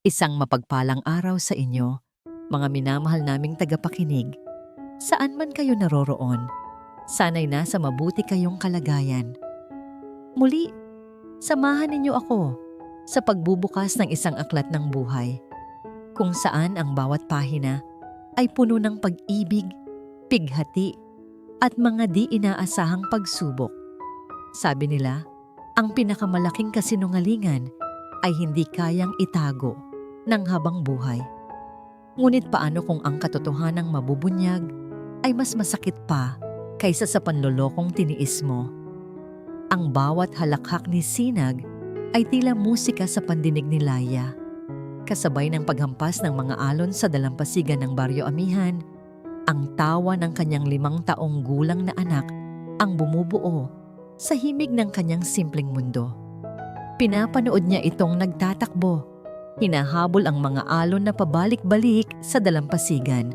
Isang mapagpalang araw sa inyo, mga minamahal naming tagapakinig. Saan man kayo naroroon, sana'y nasa mabuti kayong kalagayan. Muli, samahan ninyo ako sa pagbubukas ng isang aklat ng buhay, kung saan ang bawat pahina ay puno ng pag-ibig, pighati, at mga di inaasahang pagsubok. Sabi nila, ang pinakamalaking kasinungalingan ay hindi kayang itago ng habang buhay. Ngunit paano kung ang katotohanang mabubunyag ay mas masakit pa kaysa sa panlolokong tiniis mo? Ang bawat halakhak ni Sinag ay tila musika sa pandinig ni Laya. Kasabay ng paghampas ng mga alon sa dalampasigan ng Baryo Amihan, ang tawa ng kanyang 5 taong gulang na anak ang bumubuo sa himig ng kanyang simpleng mundo. Pinapanood niya itong nagtatakbo. Hinahabol ang mga alon na pabalik-balik sa dalampasigan.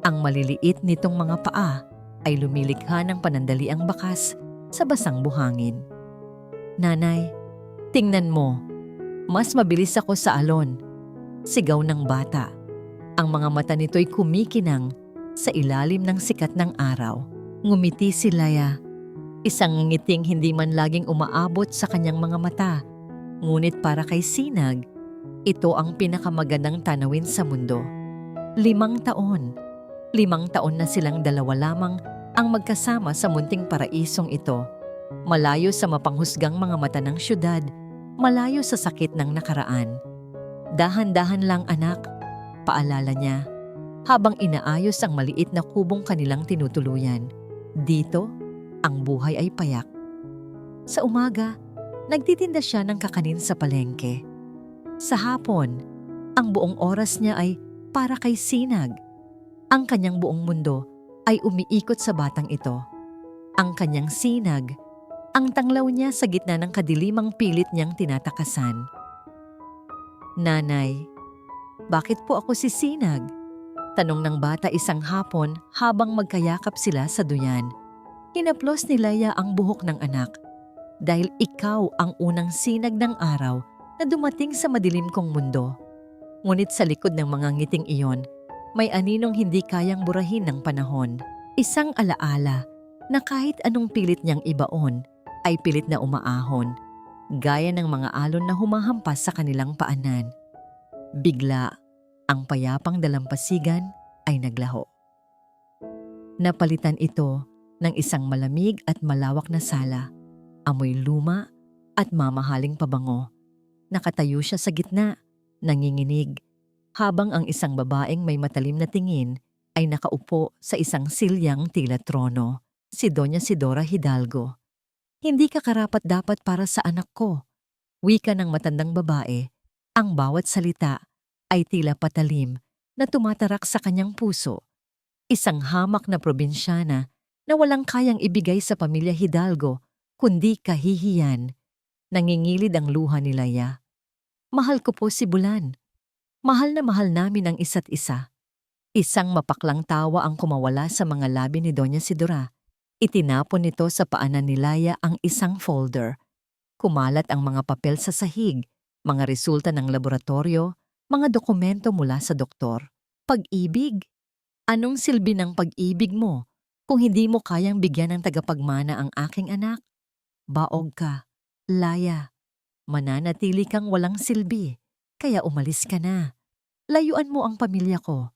Ang maliliit nitong mga paa ay lumilikha ng panandaliang bakas sa basang buhangin. "Nanay, tingnan mo. Mas mabilis ako sa alon." Sigaw ng bata. Ang mga mata nito'y kumikinang sa ilalim ng sikat ng araw. Ngumiti si Laya. Isang ngiting hindi man laging umaabot sa kanyang mga mata. Ngunit para kay Sinag, ito ang pinakamagandang tanawin sa mundo. 5 taon. 5 taon na silang dalawa lamang ang magkasama sa munting paraisong ito. Malayo sa mapanghusgang mga mata ng syudad, malayo sa sakit ng nakaraan. "Dahan-dahan lang anak," paalala niya, habang inaayos ang maliit na kubong kanilang tinutuluyan. Dito, ang buhay ay payak. Sa umaga, nagtitinda siya ng kakanin sa palengke. Sa hapon, ang buong oras niya ay para kay Sinag. Ang kanyang buong mundo ay umiikot sa batang ito. Ang kanyang Sinag, ang tanglaw niya sa gitna ng kadilimang pilit niyang tinatakasan. "Nanay, bakit po ako si Sinag?" Tanong ng bata isang hapon habang magkayakap sila sa duyan. Hinaplos ni Laya ang buhok ng anak. "Dahil ikaw ang unang sinag ng araw na dumating sa madilim kong mundo." Ngunit sa likod ng mga ngiting iyon, may aninong hindi kayang burahin ng panahon. Isang alaala na kahit anong pilit niyang ibaon, ay pilit na umaahon, gaya ng mga alon na humahampas sa kanilang paanan. Bigla, ang payapang dalampasigan ay naglaho. Napalitan ito ng isang malamig at malawak na sala, amoy luma at mamahaling pabango. Nakatayo siya sa gitna, nanginginig, habang ang isang babaeng may matalim na tingin ay nakaupo sa isang silyang tila trono, si Doña Sidora Hidalgo. "Hindi ka karapat-dapat para sa anak ko," wika ng matandang babae. Ang bawat salita ay tila patalim na tumatarak sa kanyang puso. Isang hamak na probinsyana na walang kayang ibigay sa pamilya Hidalgo kundi kahihiyan. Nangingilid ang luha ni Laya. "Mahal ko po si Bulan. Mahal na mahal namin ang isa't isa." Isang mapaklang tawa ang kumawala sa mga labi ni Doña Sidora. Itinapon nito sa paanan ni Laya ang isang folder. Kumalat ang mga papel sa sahig, mga resulta ng laboratorio, mga dokumento mula sa doktor. "Pag-ibig? Anong silbi ng pag-ibig mo kung hindi mo kayang bigyan ng tagapagmana ang aking anak? Baog ka, Laya. Mananatili kang walang silbi, kaya umalis ka na. Layuan mo ang pamilya ko."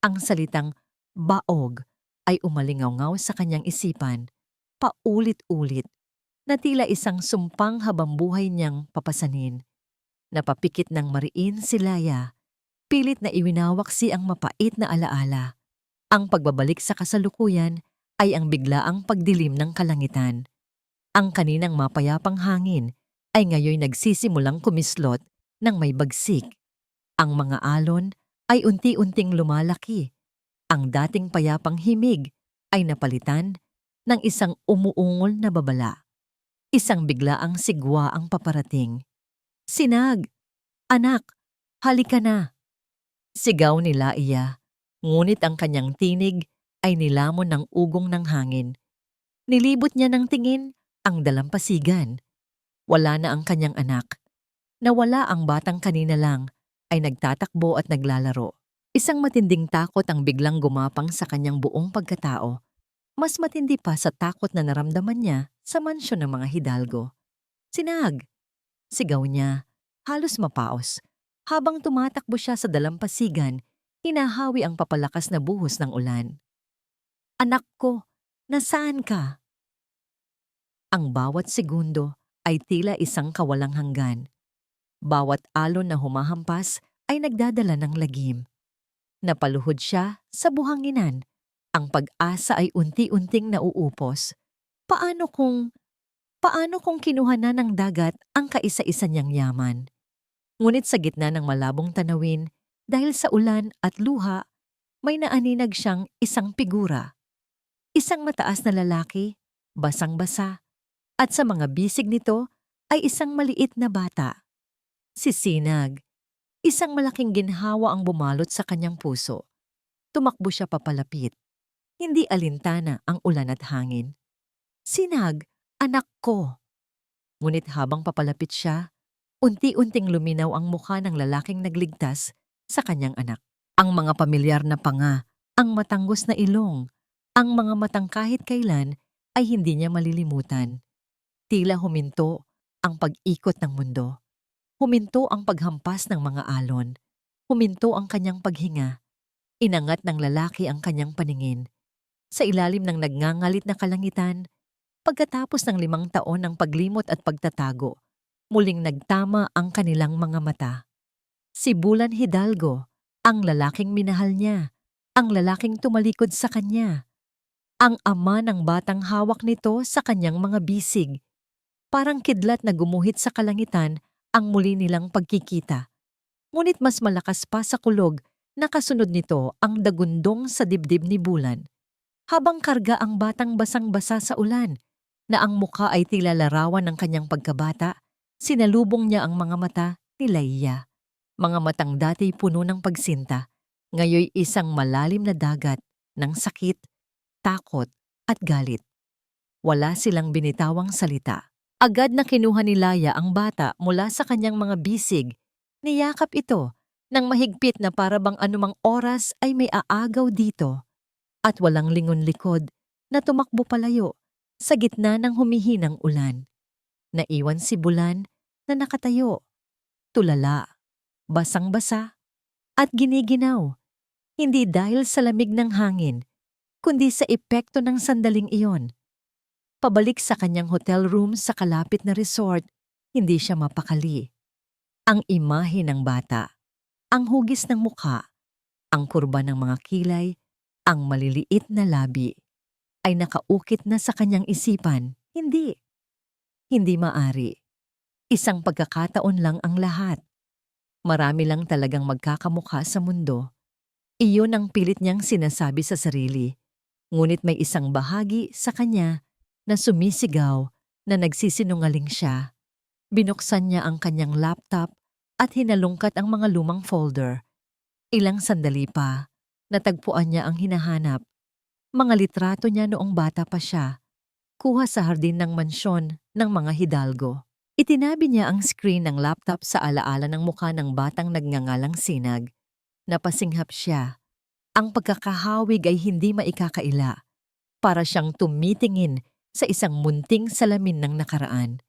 Ang salitang baog ay umalingaw sa kanyang isipan, paulit-ulit, na tila isang sumpang habambuhay niyang papasanin. Napapikit ng mariin si Laya, pilit na iwinawak ang mapait na alaala. Ang pagbabalik sa kasalukuyan ay ang biglaang pagdilim ng kalangitan. Ang kaninang mapayapang hangin ay ngayoy nagsisimulang kumislot ng may bagsik. Ang mga alon ay unti-unting lumalaki. Ang dating payapang himig ay napalitan ng isang umuungol na babala. Isang biglaang sigwa ang paparating. "Sinag! Anak! Halika na!" Sigaw ni Laya, ngunit ang kanyang tinig ay nilamon ng ugong ng hangin. Nilibot niya ng tingin ang dalampasigan. Wala na ang kanyang anak. Nawala ang batang kanina lang ay nagtatakbo at naglalaro. Isang matinding takot ang biglang gumapang sa kanyang buong pagkatao. Mas matindi pa sa takot na naramdaman niya sa mansyon ng mga hidalgo. Sinag! Sigaw niya, halos mapaos. Habang tumatakbo siya sa dalampasigan, hinahawi ang papalakas na buhos ng ulan. Anak ko, nasaan ka? Ang bawat segundo ay tila isang kawalang hanggan. Bawat alon na humahampas ay nagdadala ng lagim. Napaluhod siya sa buhanginan. Ang pag-asa ay unti-unting nauupos. Paano kung kinuha na ng dagat ang kaisa-isa niyang yaman? Ngunit sa gitna ng malabong tanawin, dahil sa ulan at luha, may naaninag siyang isang figura. Isang mataas na lalaki, basang-basa, at sa mga bisig nito ay isang maliit na bata. Si Sinag. Isang malaking ginhawa ang bumalot sa kanyang puso. Tumakbo siya papalapit. Hindi alintana ang ulan at hangin. Sinag, anak ko. Ngunit habang papalapit siya, unti-unting luminaw ang mukha ng lalaking nagligtas sa kanyang anak. Ang mga pamilyar na panga, ang matanggos na ilong, ang mga matang kahit kailan ay hindi niya malilimutan. Tila huminto ang pag-ikot ng mundo. Huminto ang paghampas ng mga alon. Huminto ang kanyang paghinga. Inangat ng lalaki ang kanyang paningin. Sa ilalim ng nagngangalit na kalangitan, pagkatapos ng 5 taon ng paglimot at pagtatago, muling nagtama ang kanilang mga mata. Si Bulan Hidalgo, ang lalaking minahal niya, ang lalaking tumalikod sa kanya. Ang ama ng batang hawak nito sa kanyang mga bisig. Parang kidlat na gumuhit sa kalangitan ang muli nilang pagkikita. Ngunit mas malakas pa sa kulog na kasunod nito ang dagundong sa dibdib ni Bulan. Habang karga ang batang basang-basa sa ulan, na ang mukha ay tila larawan ng kanyang pagkabata, sinalubong niya ang mga mata ni Laia. Mga matang dati puno ng pagsinta, ngayoy isang malalim na dagat ng sakit, takot at galit. Wala silang binitawang salita. Agad na kinuha ni Laia ang bata mula sa kanyang mga bisig. Niyakap ito nang mahigpit na para bang anumang oras ay may aagaw dito. At walang lingon-likod na tumakbo palayo sa gitna ng humihinang ulan. Naiwan si Bulan na nakatayo, tulala, basang-basa at giniginaw. Hindi dahil sa lamig ng hangin, kundi sa epekto ng sandaling iyon. Pabalik sa kanyang hotel room sa kalapit na resort, hindi siya mapakali. Ang imahe ng bata, ang hugis ng mukha, ang kurba ng mga kilay, ang maliliit na labi, ay nakaukit na sa kanyang isipan. Hindi maari. Isang pagkakataon lang ang lahat. Marami lang talagang magkakamukha sa mundo. Iyon ang pilit niyang sinasabi sa sarili. Ngunit may isang bahagi sa kanya na sumisigaw na nagsisinungaling siya. Binuksan niya ang kanyang laptop at hinalungkat ang mga lumang folder. Ilang sandali pa, natagpuan niya ang hinahanap. Mga litrato niya noong bata pa siya, kuha sa hardin ng mansyon ng mga hidalgo. Itinabi niya ang screen ng laptop sa alaala ng mukha ng batang nagngangalang Sinag. Napasinghap siya. Ang pagkakahawig ay hindi maikakaila. Para siyang tumitingin sa isang munting salamin ng nakaraan.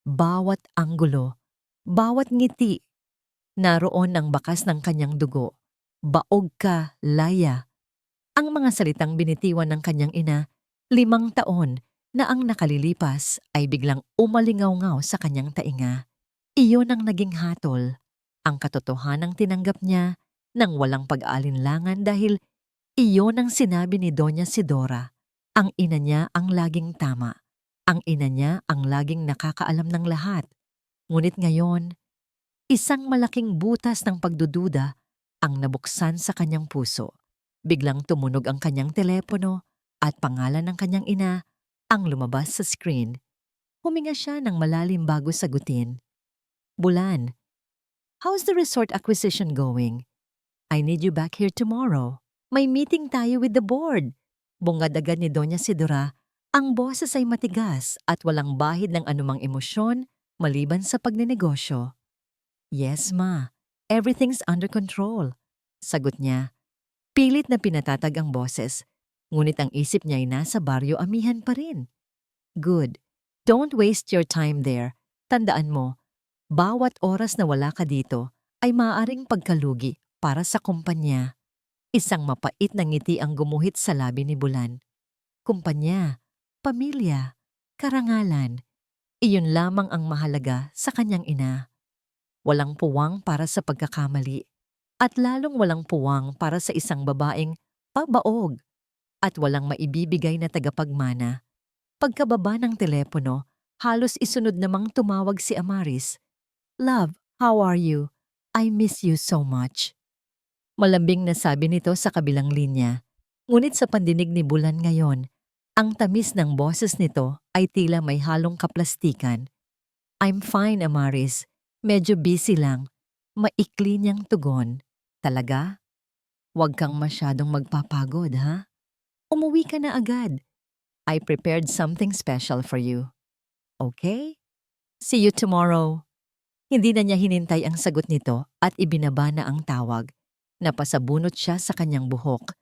Bawat anggulo, bawat ngiti, naroon ang bakas ng kanyang dugo. Baog ka, Laia. Ang mga salitang binitiwan ng kanyang ina, 5 taon na ang nakalilipas ay biglang umalingaw-ngaw sa kanyang tainga. Iyon ang naging hatol, ang katotohanang tinanggap niya nang walang pag-aalinlangan dahil iyon ang sinabi ni Doña Sidora. Ang ina niya ang laging tama. Ang ina niya ang laging nakakaalam ng lahat. Ngunit ngayon, isang malaking butas ng pagdududa ang nabuksan sa kanyang puso. Biglang tumunog ang kanyang telepono at pangalan ng kanyang ina ang lumabas sa screen. Huminga siya ng malalim bago sagutin. Bulan, how's the resort acquisition going? I need you back here tomorrow. May meeting tayo with the board. Bungad agad ni Doña Sidora, ang boses ay matigas at walang bahid ng anumang emosyon maliban sa pagnenegosyo. Yes, ma. Everything's under control. Sagot niya. Pilit na pinatatag ang boses. Ngunit ang isip niya ay nasa baryo amihan pa rin. Good. Don't waste your time there. Tandaan mo, bawat oras na wala ka dito ay maaaring pagkalugi para sa kumpanya. Isang mapait na ngiti ang gumuhit sa labi ni Bulan. Kumpanya, pamilya, karangalan. Iyon lamang ang mahalaga sa kanyang ina. Walang puwang para sa pagkakamali at lalong walang puwang para sa isang babaeng pabaog at walang maibibigay na tagapagmana. Pagkababa ng telepono, halos isunod namang tumawag si Amaris. Love, how are you? I miss you so much. Malambing na sabi nito sa kabilang linya. Ngunit sa pandinig ni Bulan ngayon, ang tamis ng boses nito ay tila may halong kaplastikan. I'm fine, Amaris. Medyo busy lang. Maikli niyang tugon. Talaga? Huwag kang masyadong magpapagod, ha? Umuwi ka na agad. I prepared something special for you. Okay? See you tomorrow. Hindi na niya hinintay ang sagot nito at ibinaba na ang tawag. Napasabunot siya sa kanyang buhok.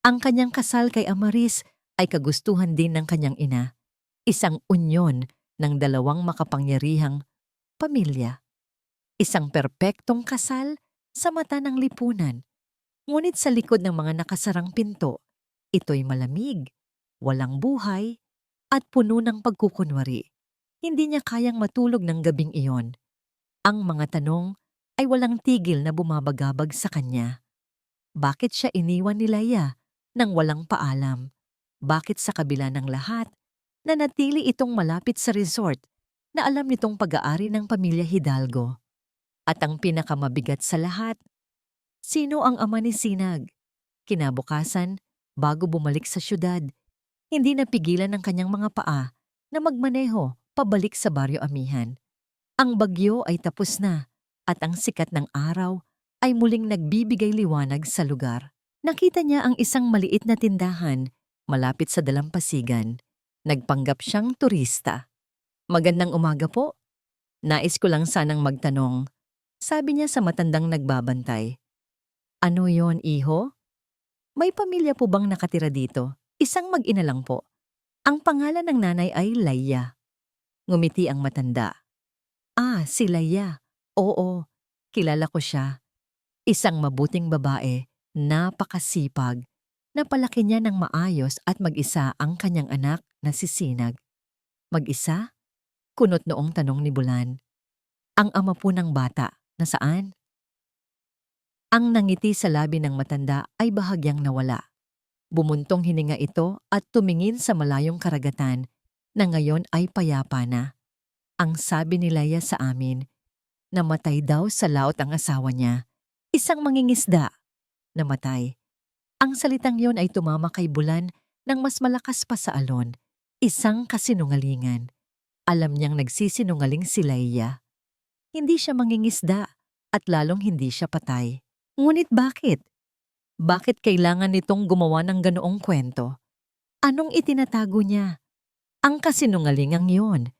Ang kanyang kasal kay Amaris ay kagustuhan din ng kanyang ina. Isang unyon ng dalawang makapangyarihang pamilya. Isang perpektong kasal sa mata ng lipunan. Ngunit sa likod ng mga nakasarang pinto, ito'y malamig, walang buhay, at puno ng pagkukunwari. Hindi niya kayang matulog ng gabing iyon. Ang mga tanong ay walang tigil na bumabagabag sa kanya. Bakit siya iniwan ni Laia nang walang paalam? Bakit sa kabila ng lahat, nanatili itong malapit sa resort na alam nitong pag-aari ng pamilya Hidalgo? At ang pinakamabigat sa lahat, sino ang ama ni Sinag? Kinabukasan, bago bumalik sa syudad, hindi napigilan ng kanyang mga paa na magmaneho pabalik sa baryo amihan. Ang bagyo ay tapos na at ang sikat ng araw ay muling nagbibigay liwanag sa lugar. Nakita niya ang isang maliit na tindahan malapit sa dalampasigan. Nagpanggap siyang turista. Magandang umaga po. Nais ko lang sanang magtanong. Sabi niya sa matandang nagbabantay. Ano yon, iho? May pamilya po bang nakatira dito? Isang mag-ina lang po. Ang pangalan ng nanay ay Laia. Ngumiti ang matanda. Ah, si Laia. Oo, kilala ko siya. Isang mabuting babae, napakasipag. Napalaki niya ng maayos at mag-isa ang kanyang anak na si Sinag. Mag-isa? Kunot noong tanong ni Bulan. Ang ama po ng bata, nasaan? Ang nangiti sa labi ng matanda ay bahagyang nawala. Bumuntong hininga ito at tumingin sa malayong karagatan na ngayon ay payapa na. Ang sabi ni Laia sa amin, namatay daw sa laot ang asawa niya. Isang mangingisda. Namatay. Ang salitang yon ay tumama kay Bulan ng mas malakas pa sa alon. Isang kasinungalingan. Alam niyang nagsisinungaling si Laia. Hindi siya mangingisda at lalong hindi siya patay. Ngunit bakit? Bakit kailangan nitong gumawa ng ganoong kwento? Anong itinatago niya? Ang kasinungalingang yon.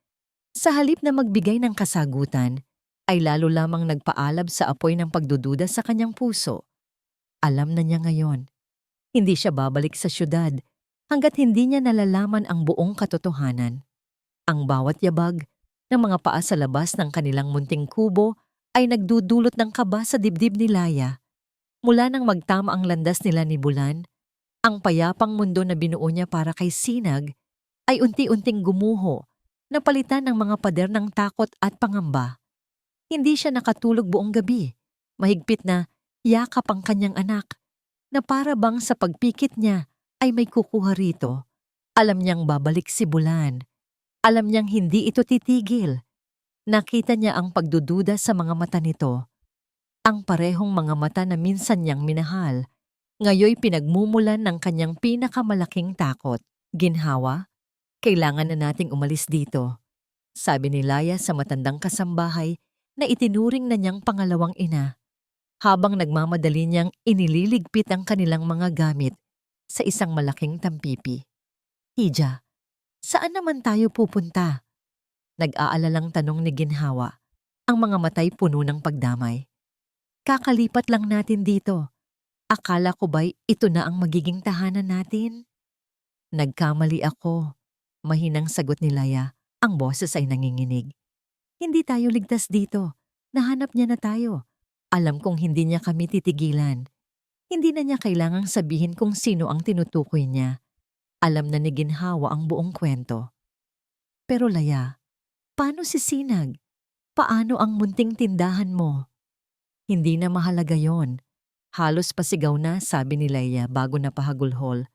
Sa halip na magbigay ng kasagutan, ay lalo lamang nagpaalab sa apoy ng pagdududa sa kanyang puso. Alam na niya ngayon. Hindi siya babalik sa syudad hanggat hindi niya nalalaman ang buong katotohanan. Ang bawat yabag ng mga paa sa labas ng kanilang munting kubo ay nagdudulot ng kaba sa dibdib ni Laia. Mula nang magtama ang landas nila ni Bulan, ang payapang mundo na binuo niya para kay Sinag ay unti-unting gumuho, napalitan ng mga pader ng takot at pangamba. Hindi siya nakatulog buong gabi. Mahigpit na yakap ang kanyang anak, na para bang sa pagpikit niya ay may kukuha rito. Alam niyang babalik si Bulan. Alam niyang hindi ito titigil. Nakita niya ang pagdududa sa mga mata nito. Ang parehong mga mata na minsan niyang minahal, ngayoy pinagmumulan ng kanyang pinakamalaking takot. Ginhawa, kailangan na nating umalis dito. Sabi ni Laia sa matandang kasambahay na itinuring na niyang pangalawang ina, habang nagmamadali niyang inililigpit ang kanilang mga gamit sa isang malaking tampipi. Hija, saan naman tayo pupunta? Nag-aalalang tanong ni Ginhawa, ang mga matay puno ng pagdamay. Kakalipat lang natin dito. Akala ko ba'y ito na ang magiging tahanan natin? Nagkamali ako. Mahinang sagot ni Laya. Ang boses ay nanginginig. Hindi tayo ligtas dito. Nahanap niya na tayo. Alam kong hindi niya kami titigilan. Hindi na niya kailangang sabihin kung sino ang tinutukoy niya. Alam na ni Ginhawa ang buong kwento. Pero Laya, paano si Sinag? Paano ang munting tindahan mo? Hindi na mahalaga yon. Halos pasigaw na, sabi ni Laya bago napahagulhol.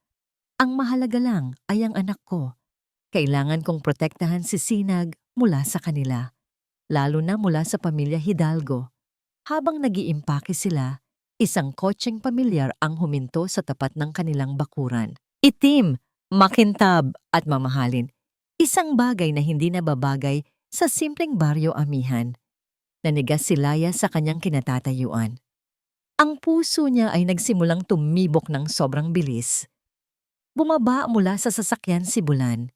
Ang mahalaga lang ay ang anak ko. Kailangan kong protektahan si Sinag mula sa kanila. Lalo na mula sa pamilya Hidalgo. Habang nag-iimpake sila, isang kotseng pamilyar ang huminto sa tapat ng kanilang bakuran. Itim, makintab at mamahalin. Isang bagay na hindi nababagay sa simpleng baryo amihan. Nanigas si Laya sa kanyang kinatatayuan. Ang puso niya ay nagsimulang tumibok ng sobrang bilis. Bumaba mula sa sasakyan si Bulan.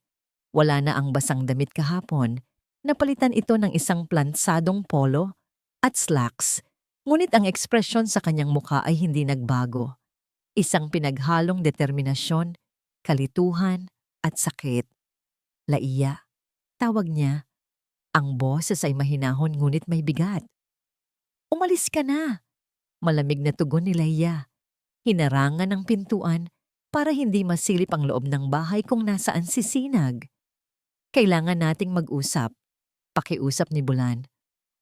Wala na ang basang damit kahapon. Napalitan ito ng isang plantsadong polo at slacks. Ngunit ang ekspresyon sa kanyang mukha ay hindi nagbago. Isang pinaghalong determinasyon, kalituhan at sakit. Laiya, tawag niya. Ang boses ay mahinahon ngunit may bigat. Umalis ka na. Malamig na tugon ni Laiya. Hinarangan ng pintuan para hindi masilip ang loob ng bahay kung nasaan si Sinag. Kailangan nating mag-usap. Pakiusap ni Bulan.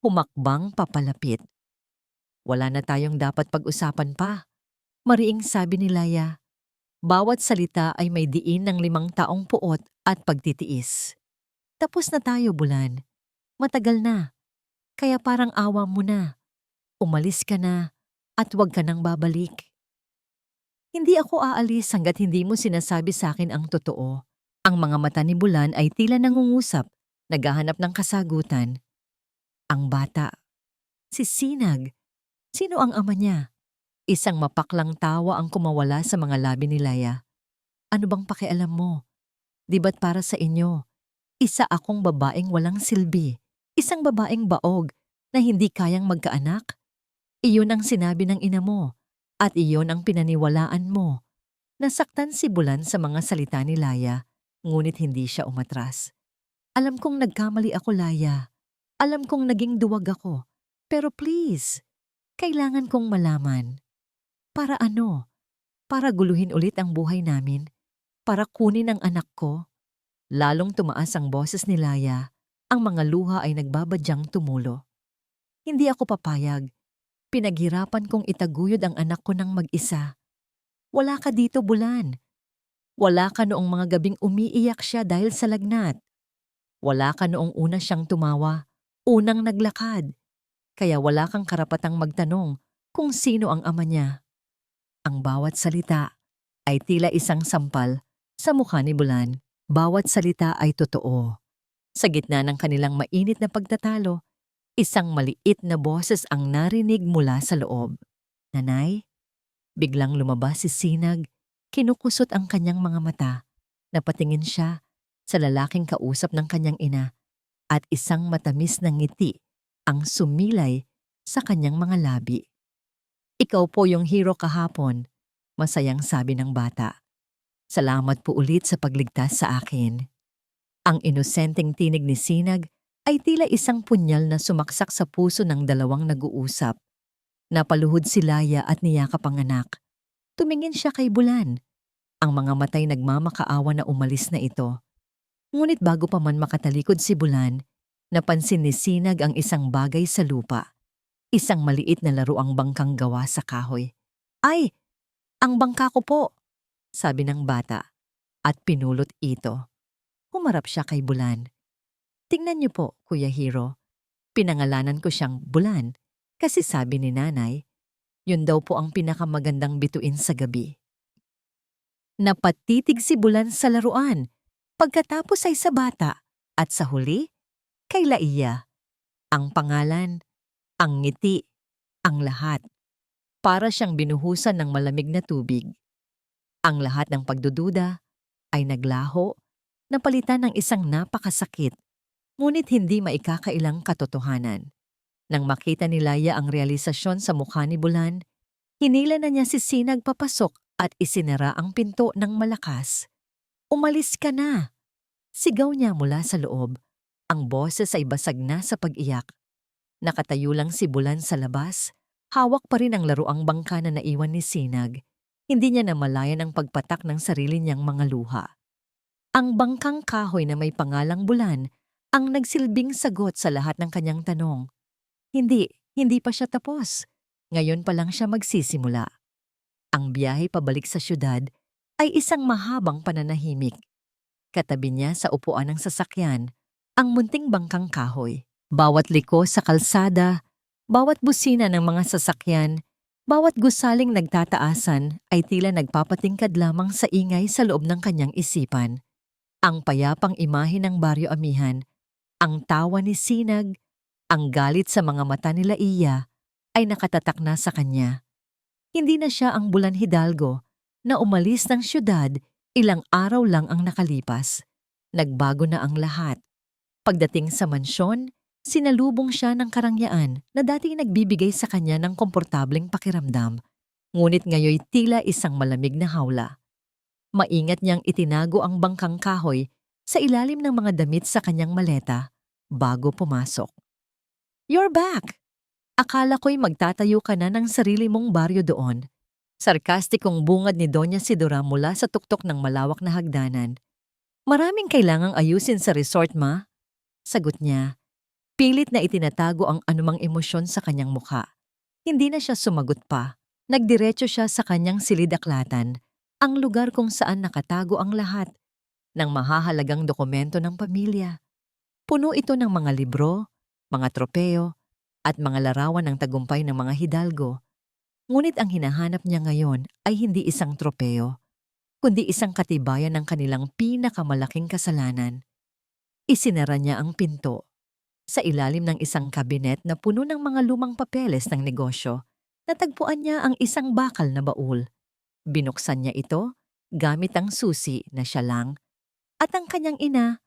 Humakbang papalapit. Wala na tayong dapat pag-usapan pa. Mariing sabi ni Laya. Bawat salita ay may diin ng 5 taong puot at pagtitiis. Tapos na tayo, Bulan. Matagal na. Kaya parang awa mo na. Umalis ka na at huwag ka nang babalik. Hindi ako aalis hanggat hindi mo sinasabi sa akin ang totoo. Ang mga mata ni Bulan ay tila nangungusap, naghahanap ng kasagutan. Ang bata. Si Sinag. Sino ang ama niya? Isang mapaklang tawa ang kumawala sa mga labi ni Laya. Ano bang pakialam mo? Di ba't para sa inyo? Isa akong babaeng walang silbi. Isang babaeng baog na hindi kayang magkaanak? Iyon ang sinabi ng ina mo. At iyon ang pinaniwalaan mo. Nasaktan si Bulan sa mga salita ni Laya, ngunit hindi siya umatras. Alam kong nagkamali ako, Laya. Alam kong naging duwag ako. Pero please, kailangan kong malaman. Para ano? Para guluhin ulit ang buhay namin? Para kunin ang anak ko? Lalong tumaas ang boses ni Laya. Ang mga luha ay nagbabadyang tumulo. Hindi ako papayag. Pinaghirapan kong itaguyod ang anak ko ng mag-isa. Wala ka dito, Bulan. Wala ka noong mga gabing umiiyak siya dahil sa lagnat. Wala ka noong una siyang tumawa, unang naglakad. Kaya wala kang karapatang magtanong kung sino ang ama niya. Ang bawat salita ay tila isang sampal sa mukha ni Bulan. Bawat salita ay totoo. Sa gitna ng kanilang mainit na pagtatalo, isang maliit na boses ang narinig mula sa loob. Nanay? Biglang lumabas si Sinag, kinukusot ang kanyang mga mata. Napatingin siya sa lalaking kausap ng kanyang ina at isang matamis na ngiti ang sumilay sa kanyang mga labi. Ikaw po yung hero kahapon, masayang sabi ng bata. Salamat po ulit sa pagligtas sa akin. Ang inosenteng tinig ni Sinag ay tila isang punyal na sumaksak sa puso ng dalawang nag-uusap. Napaluhod si Laya at niyakap ang anak. Tumingin siya kay Bulan. Ang mga matay nagmamakaawa na umalis na ito. Ngunit bago pa man makatalikod si Bulan, napansin ni Sinag ang isang bagay sa lupa. Isang maliit na laruang bangkang gawa sa kahoy. Ay! Ang bangka ko po! Sabi ng bata. At pinulot ito. Humarap siya kay Bulan. Tingnan niyo po, Kuya Hero. Pinangalanan ko siyang Bulan kasi sabi ni nanay, yun daw po ang pinakamagandang bituin sa gabi. Napatitig si Bulan sa laruan, pagkatapos ay sa bata, at sa huli, kay Laiya. Ang pangalan, ang ngiti, ang lahat. Para siyang binuhusan ng malamig na tubig. Ang lahat ng pagdududa ay naglaho, napalitan ng isang napakasakit, ngunit hindi maikakailang katotohanan. Nang makita ni Laya ang realisasyon sa mukha ni Bulan, hinila na niya si Sinag papasok at isinara ang pinto ng malakas. "Umalis ka na!" Sigaw niya mula sa loob. Ang boses ay basag na sa pag-iyak. Nakatayo lang si Bulan sa labas. Hawak pa rin ang laruang bangka na naiwan ni Sinag. Hindi niya namalayan ang pagpatak ng sarili niyang mga luha. Ang bangkang kahoy na may pangalang Bulan ang nagsilbing sagot sa lahat ng kanyang tanong. Hindi pa siya tapos. Ngayon pa lang siya magsisimula. Ang biyahe pabalik sa syudad ay isang mahabang pananahimik. Katabi niya sa upuan ng sasakyan, ang munting bangkang kahoy. Bawat liko sa kalsada, bawat busina ng mga sasakyan, bawat gusaling nagtataasan ay tila nagpapatingkad lamang sa ingay sa loob ng kanyang isipan. Ang payapang imahe ng Baryo Amihan, ang tawa ni Sinag, ang galit sa mga mata nila Iya ay nakatatak na sa kanya. Hindi na siya ang Bulan Hidalgo na umalis ng syudad, ilang araw lang ang nakalipas. Nagbago na ang lahat. Pagdating sa mansyon, sinalubong siya ng karangyaan na dati nagbibigay sa kanya ng komportableng pakiramdam. Ngunit ngayoy tila isang malamig na hawla. Maingat niyang itinago ang bangkang kahoy sa ilalim ng mga damit sa kanyang maleta bago pumasok. "You're back! Akala ko'y magtatayo ka na ng sarili mong baryo doon." Sarkastikong bungad ni Doña Sidora mula sa tuktok ng malawak na hagdanan. "Maraming kailangang ayusin sa resort, ma." Sagot niya. Pilit na itinatago ang anumang emosyon sa kanyang mukha. Hindi na siya sumagot pa. Nagdiretso siya sa kanyang silidaklatan, ang lugar kung saan nakatago ang lahat ng mahahalagang dokumento ng pamilya. Puno ito ng mga libro, mga tropeo, at mga larawan ng tagumpay ng mga Hidalgo. Ngunit ang hinahanap niya ngayon ay hindi isang tropeo, kundi isang katibayan ng kanilang pinakamalaking kasalanan. Isinara niya ang pinto. Sa ilalim ng isang kabinet na puno ng mga lumang papeles ng negosyo, natagpuan niya ang isang bakal na baul. Binuksan niya ito gamit ang susi na siya lang at ang kanyang ina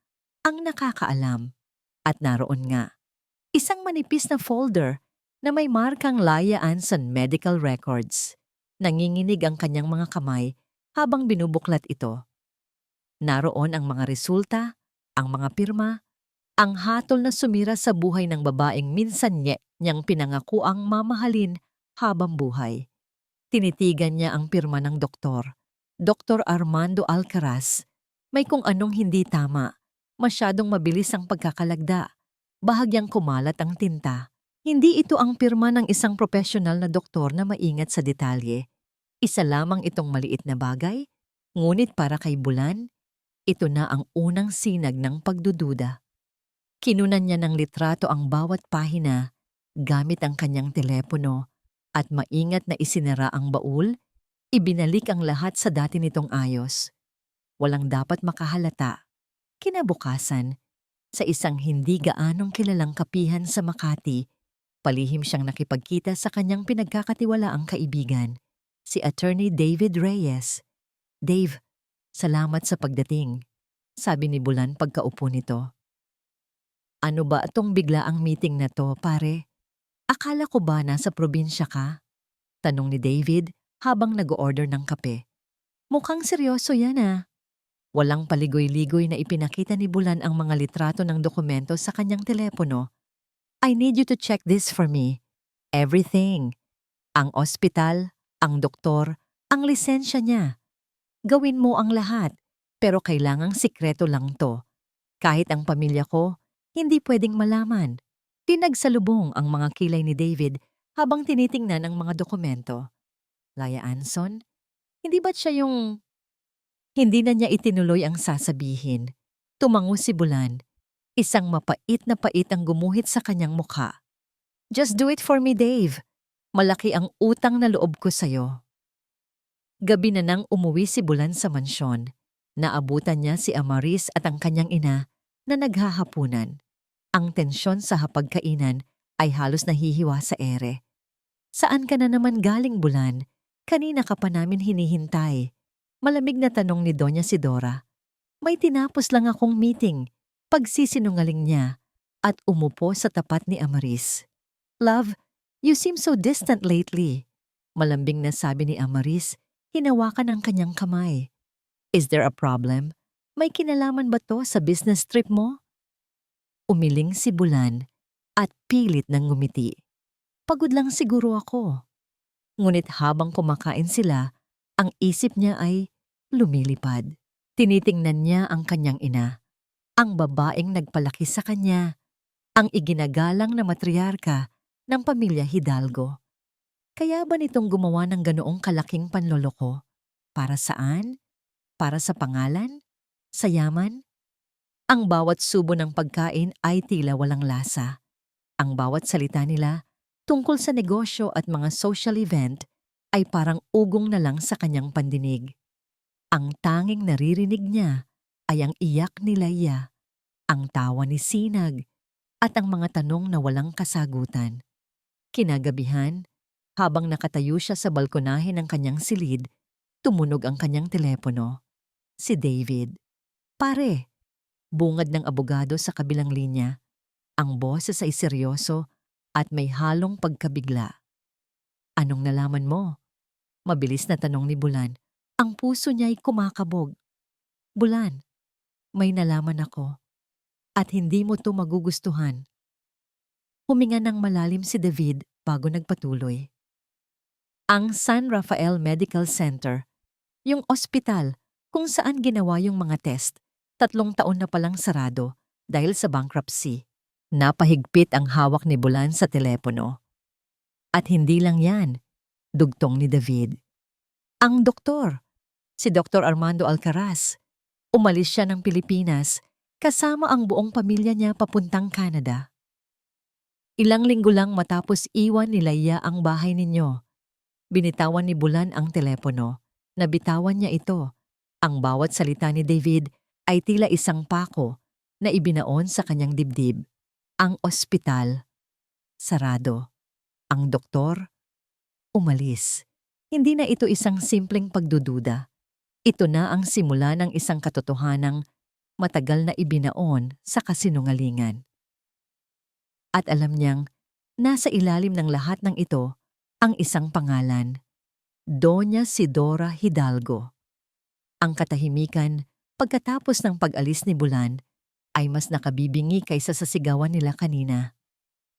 ang nakakaalam. At naroon nga, isang manipis na folder na may markang Laya Anson Medical Records. Nanginginig ang kanyang mga kamay habang binubuklat ito. Naroon ang mga resulta, ang mga pirma, ang hatol na sumira sa buhay ng babaeng minsan niyang pinangakuang mamahalin habang buhay. Tinitigan niya ang pirma ng doktor, Dr. Armando Alcaraz. May kung anong hindi tama, masyadong mabilis ang pagkakalagda, bahagyang kumalat ang tinta. Hindi ito ang pirma ng isang profesional na doktor na maingat sa detalye. Isa lamang itong maliit na bagay, ngunit para kay Bulan, ito na ang unang sinag ng pagdududa. Kinunan niya ng litrato ang bawat pahina gamit ang kanyang telepono at maingat na isinara ang baul, ibinalik ang lahat sa dati nitong ayos. Walang dapat makahalata. Kinabukasan, sa isang hindi gaanong kilalang kapihan sa Makati, palihim siyang nakipagkita sa kanyang pinagkakatiwalaang kaibigan, si Attorney David Reyes. "Dave, salamat sa pagdating," sabi ni Bulan pagkaupo nito. "Ano ba itong biglaang meeting na to, pare? Akala ko ba nasa probinsya ka?" Tanong ni David habang nag-o-order ng kape. "Mukhang seryoso yan ah." Walang paligoy-ligoy na ipinakita ni Bulan ang mga litrato ng dokumento sa kanyang telepono. "I need you to check this for me. Everything. Ang ospital, ang doktor, ang lisensya niya. Gawin mo ang lahat, pero kailangang sikreto lang to. Kahit ang pamilya ko, hindi pwedeng malaman." Pinagsalubong ang mga kilay ni David habang tinitingnan ang mga dokumento. Laya Anson? Hindi ba't siya yung... Hindi na niya itinuloy ang sasabihin. Tumango si Bulan. Isang mapait na pait ang gumuhit sa kanyang mukha. "Just do it for me, Dave. Malaki ang utang na loob ko sa'yo." Gabi na nang umuwi si Bulan sa mansyon. Naabutan niya si Amaris at ang kanyang ina na naghahapunan. Ang tensyon sa hapagkainan ay halos nahihiwa sa ere. "Saan ka na naman galing, Bulan? Kanina ka pa namin hinihintay." Malamig na tanong ni Doña Sidora. "May tinapos lang akong meeting," pagsisinungaling niya at umupo sa tapat ni Amaris. Love, you seem so distant lately. Malambing na sabi ni Amaris, hinawakan ang kanyang kamay. Is there a problem? May kinalaman ba to sa business trip mo? Umiling si Bulan at pilit ng ngumiti. Pagod lang siguro ako. Ngunit habang kumakain sila, ang isip niya ay lumilipad. Tinitingnan niya ang kanyang ina, ang babaeng nagpalaki sa kanya, ang iginagalang na matriarka ng pamilya Hidalgo. Kaya ba nitong gumawa ng ganoong kalaking panloloko? Para saan? Para sa pangalan? Sa yaman? Ang bawat subo ng pagkain ay tila walang lasa. Ang bawat salita nila tungkol sa negosyo at mga social event ay parang ugong na lang sa kanyang pandinig. Ang tanging naririnig niya ay ang iyak ni Laia, ang tawa ni Sinag, at ang mga tanong na walang kasagutan. Kinagabihan, habang nakatayo siya sa balkonahe ng kanyang silid, tumunog ang kanyang telepono. Si David. Pare, bungad ng abogado sa kabilang linya. Ang boses ay seryoso at may halong pagkabigla. Anong nalaman mo? Mabilis na tanong ni Bulan. Ang puso niya ay kumakabog. Bulan, may nalaman ako. At hindi mo to magugustuhan. Huminga ng malalim si David bago nagpatuloy. Ang San Rafael Medical Center, yung ospital kung saan ginawa yung mga test, 3 taon na palang sarado dahil sa bankruptcy. Napahigpit ang hawak ni Bulan sa telepono. At hindi lang yan, dugtong ni David. Ang doktor, si Dr. Armando Alcaraz, umalis siya ng Pilipinas kasama ang buong pamilya niya papuntang Canada. Ilang linggo lang matapos iwan ni Laia ang bahay ninyo. Binitawan ni Bulan ang telepono. Nabitawan niya ito. Ang bawat salita ni David ay tila isang pako na ibinaon sa kanyang dibdib. Ang ospital, sarado. Ang doktor, umalis. Hindi na ito isang simpleng pagdududa. Ito na ang simula ng isang katotohanang matagal na ibinaon sa kasinungalingan. At alam niyang nasa ilalim ng lahat ng ito ang isang pangalan, Doña Sidora Hidalgo. Ang katahimikan pagkatapos ng pag-alis ni Bulan ay mas nakabibingi kaysa sa sigawan nila kanina.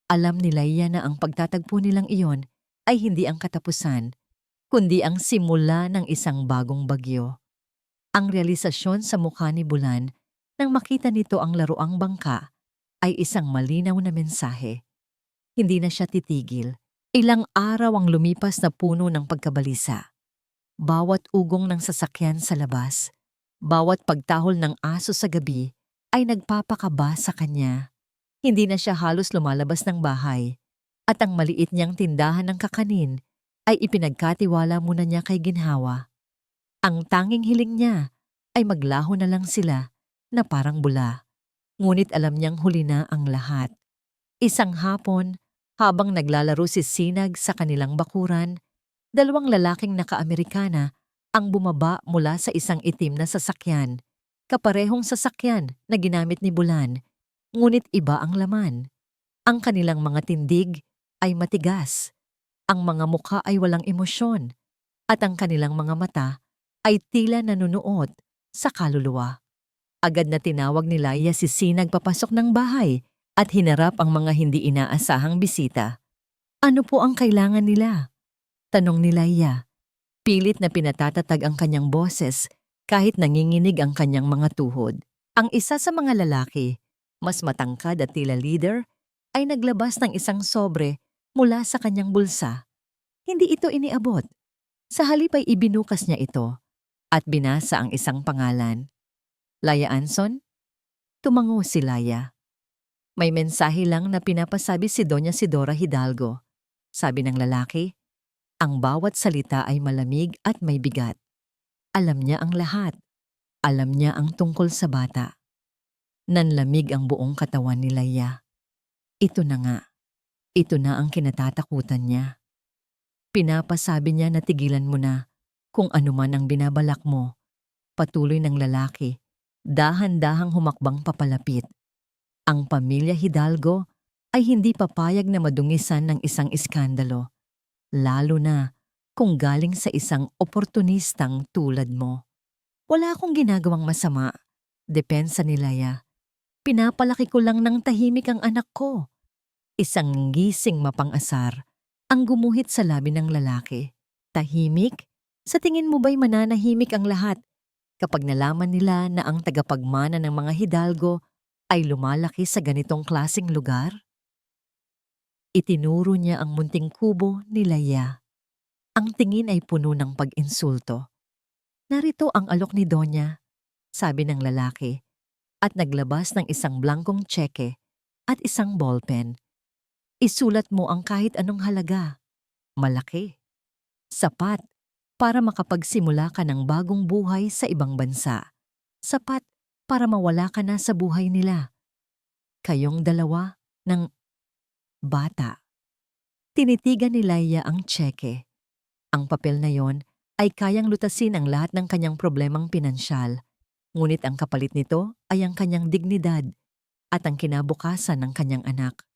Alam ni Laia na ang pagtatagpo nilang iyon ay hindi ang katapusan, kundi ang simula ng isang bagong bagyo. Ang realisasyon sa mukha ni Bulan nang makita nito ang laruang bangka ay isang malinaw na mensahe. Hindi na siya titigil. Ilang araw ang lumipas na puno ng pagkabalisa. Bawat ugong ng sasakyan sa labas, bawat pagtahol ng aso sa gabi ay nagpapakaba sa kanya. Hindi na siya halos lumalabas ng bahay at ang maliit niyang tindahan ng kakanin ay ipinagkatiwala muna niya kay ginhawa. Ang tanging hiling niya ay maglaho na lang sila na parang bula. Ngunit alam niyang huli na ang lahat. Isang hapon, habang naglalaro si Sinag sa kanilang bakuran, 2 lalaking naka-Amerikana ang bumaba mula sa isang itim na sasakyan, kaparehong sasakyan na ginamit ni Bulan, ngunit iba ang laman. Ang kanilang mga tindig ay matigas, ang mga mukha ay walang emosyon, at ang kanilang mga mata ay tila nanunuot sa kaluluwa. Agad na tinawag ni Laia si Sinag papasok ng bahay at hinarap ang mga hindi inaasahang bisita. Ano po ang kailangan nila? Tanong ni Laia. Pilit na pinatatatag ang kanyang boses kahit nanginginig ang kanyang mga tuhod. Ang isa sa mga lalaki, mas matangkad at tila leader, ay naglabas ng isang sobre mula sa kanyang bulsa. Hindi ito iniabot. Sa halip ay ibinukas niya ito at binasa ang isang pangalan. Laia Anson? Tumango si Laia. May mensahe lang na pinapasabi si Doña Sidora Hidalgo. Sabi ng lalaki, ang bawat salita ay malamig at may bigat. Alam niya ang lahat. Alam niya ang tungkol sa bata. Nanlamig ang buong katawan ni Laia. Ito na nga. Ito na ang kinatatakutan niya. Pinapasabi niya na tigilan mo na kung ano man ang binabalak mo. Patuloy ng lalaki. Dahan-dahang humakbang papalapit. Ang pamilya Hidalgo ay hindi papayag na madungisan ng isang iskandalo, lalo na kung galing sa isang oportunistang tulad mo. Wala akong ginagawang masama, depensa ni Laya. Pinapalaki ko lang ng tahimik ang anak ko. Isang gising mapang-asar ang gumuhit sa labi ng lalaki. Tahimik? Sa tingin mo ba'y mananahimik ang lahat kapag nalaman nila na ang tagapagmana ng mga hidalgo ay lumalaki sa ganitong klaseng lugar? Itinuro niya ang munting kubo ni Laya. Ang tingin ay puno ng pag-insulto. Narito ang alok ni Donya, sabi ng lalaki, at naglabas ng isang blankong tseke at isang ballpen. Isulat mo ang kahit anong halaga. Malaki. Sapat para makapagsimula ka ng bagong buhay sa ibang bansa. Sapat para mawala ka na sa buhay nila. Kayong dalawa ng bata. Tinitigan ni Laya ang tseke. Ang papel na yon ay kayang lutasin ang lahat ng kanyang problemang pinansyal. Ngunit ang kapalit nito ay ang kanyang dignidad at ang kinabukasan ng kanyang anak.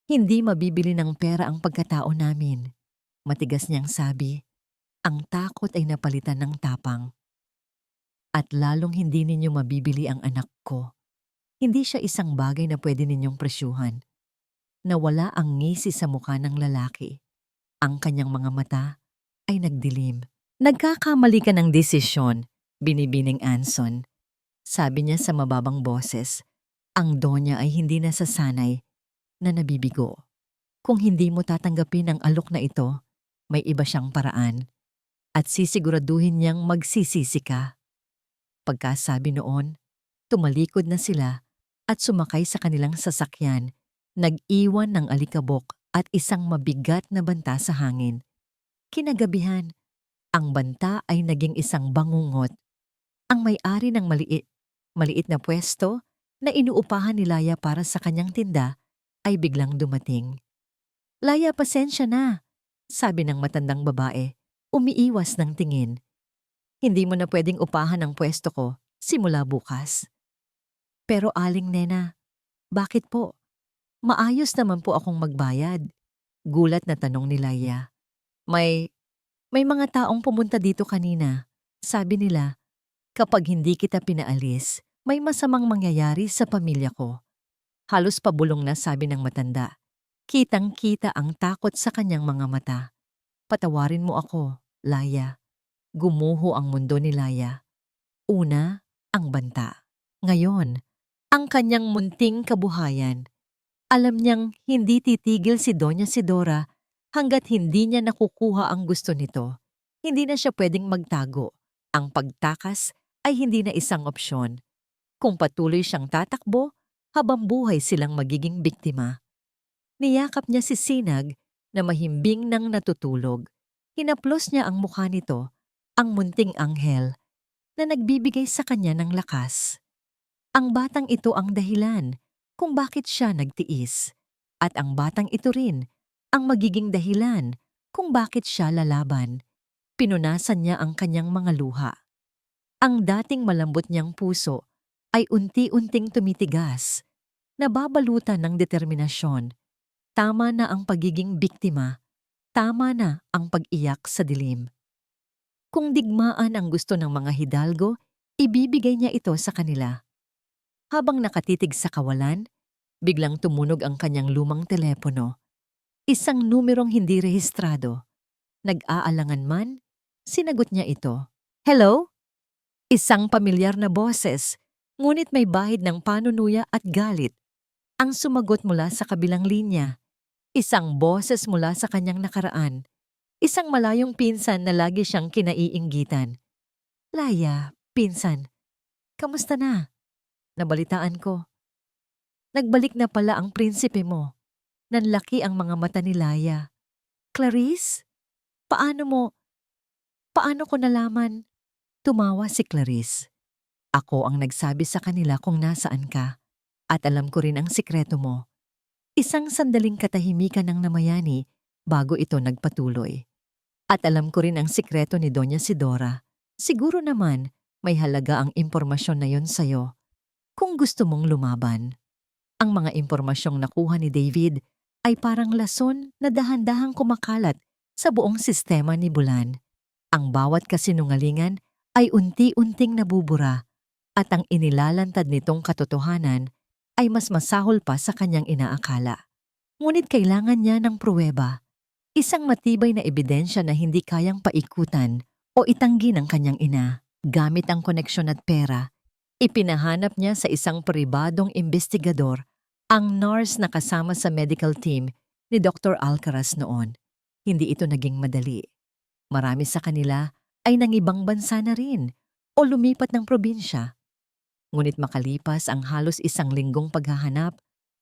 Hindi mabibili ng pera ang pagkatao namin. Matigas niyang sabi, ang takot ay napalitan ng tapang. At lalong hindi ninyo mabibili ang anak ko. Hindi siya isang bagay na pwede ninyong presyuhan. Nawala ang ngisi sa mukha ng lalaki. Ang kanyang mga mata ay nagdilim. Nagkakamali ka ng desisyon, binibining Anson. Sabi niya sa mababang boses, ang Donya ay hindi nasasanay na nabibigo. Kung hindi mo tatanggapin ang alok na ito, may iba siyang paraan at sisiguraduhin niyang magsisisi ka. Pagkasabi noon, tumalikod na sila at sumakay sa kanilang sasakyan, nag-iwan ng alikabok at isang mabigat na banta sa hangin. Kinagabihan, ang banta ay naging isang bangungot. Ang may-ari ng maliit na pwesto na inuupahan ni Laya para sa kanyang tinda ay biglang dumating. Laya, pasensya na, sabi ng matandang babae, umiiwas ng tingin. Hindi mo na pwedeng upahan ang pwesto ko simula bukas. Pero Aling Nena, bakit po? Maayos naman po akong magbayad. Gulat na tanong ni Laya. May mga taong pumunta dito kanina. Sabi nila, kapag hindi kita pinaalis, may masamang mangyayari sa pamilya ko. Halos pabulong na sabi ng matanda. Kitang-kita ang takot sa kanyang mga mata. Patawarin mo ako, Laya. Gumuho ang mundo ni Laya. Una, ang banta. Ngayon, ang kanyang munting kabuhayan. Alam niyang hindi titigil si Doña Sidora hanggat hindi niya nakukuha ang gusto nito. Hindi na siya pwedeng magtago. Ang pagtakas ay hindi na isang opsyon. Kung patuloy siyang tatakbo, habang buhay silang magiging biktima. Niyakap niya si Sinag na mahimbing nang natutulog. Hinaplos niya ang mukha nito, ang munting anghel, na nagbibigay sa kanya ng lakas. Ang batang ito ang dahilan kung bakit siya nagtiis. At ang batang ito rin ang magiging dahilan kung bakit siya lalaban. Pinunasan niya ang kanyang mga luha. Ang dating malambot niyang puso ay unti-unting tumitigas, nababalutan ng determinasyon. Tama na ang pagiging biktima, tama na ang pag-iyak sa dilim. Kung digmaan ang gusto ng mga hidalgo, ibibigay niya ito sa kanila. Habang nakatitig sa kawalan, biglang tumunog ang kanyang lumang telepono. Isang numerong hindi rehistrado. Nag-aalangan man, sinagot niya ito. Hello? Isang pamilyar na boses, ngunit may bahid ng panunuya at galit. Ang sumagot mula sa kabilang linya. Isang boses mula sa kanyang nakaraan. Isang malayong pinsan na lagi siyang kinaiinggitan. Laya, pinsan, kamusta na? Nabalitaan ko. Nagbalik na pala ang prinsipe mo. Nanlaki ang mga mata ni Laya. Clarice? Paano ko nalaman? Tumawa si Clarice. Ako ang nagsabi sa kanila kung nasaan ka. At alam ko rin ang sikreto mo. Isang sandaling katahimikan ng namayani bago ito nagpatuloy. At alam ko rin ang sikreto ni Doña Sidora. Siguro naman may halaga ang impormasyon na yon sa'yo kung gusto mong lumaban. Ang mga impormasyong nakuha ni David ay parang lason na dahan-dahang kumakalat sa buong sistema ni Bulan. Ang bawat kasinungalingan ay unti-unting nabubura at ang inilalantad nitong katotohanan ay mas masahol pa sa kanyang inaakala. Ngunit kailangan niya ng pruweba, isang matibay na ebidensya na hindi kayang paikutan o itanggi ng kanyang ina. Gamit ang koneksyon at pera, ipinahanap niya sa isang pribadong investigador ang nurse na kasama sa medical team ni Dr. Alcaraz noon. Hindi ito naging madali. Marami sa kanila ay nangibang bansa na rin o lumipat ng probinsya. Ngunit makalipas ang halos isang linggong paghahanap,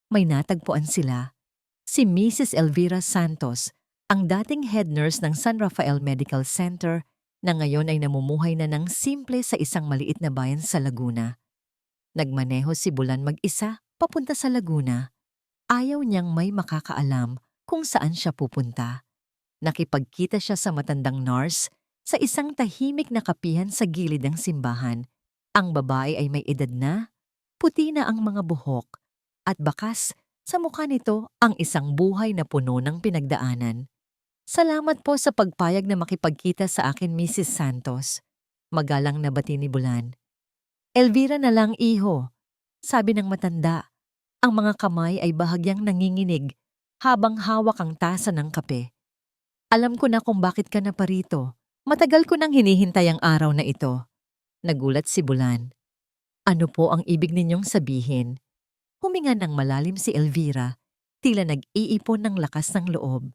may natagpuan sila. Si Mrs. Elvira Santos, ang dating head nurse ng San Rafael Medical Center na ngayon ay namumuhay na ng simple sa isang maliit na bayan sa Laguna. Nagmaneho si Bulan mag-isa papunta sa Laguna. Ayaw niyang may makakaalam kung saan siya pupunta. Nakipagkita siya sa matandang nurse sa isang tahimik na kapihan sa gilid ng simbahan. Ang babae ay may edad na, puti na ang mga buhok, at bakas sa mukha nito ang isang buhay na puno ng pinagdaanan. Salamat po sa pagpayag na makipagkita sa akin, Mrs. Santos. Magalang na bati ni Bulan. Elvira na lang, iho, sabi ng matanda. Ang mga kamay ay bahagyang nanginginig habang hawak ang tasa ng kape. Alam ko na kung bakit ka na parito. Matagal ko nang hinihintay ang araw na ito. Nagulat si Bulan. Ano po ang ibig ninyong sabihin? Huminga ng malalim si Elvira, tila nag-iipon ng lakas ng loob.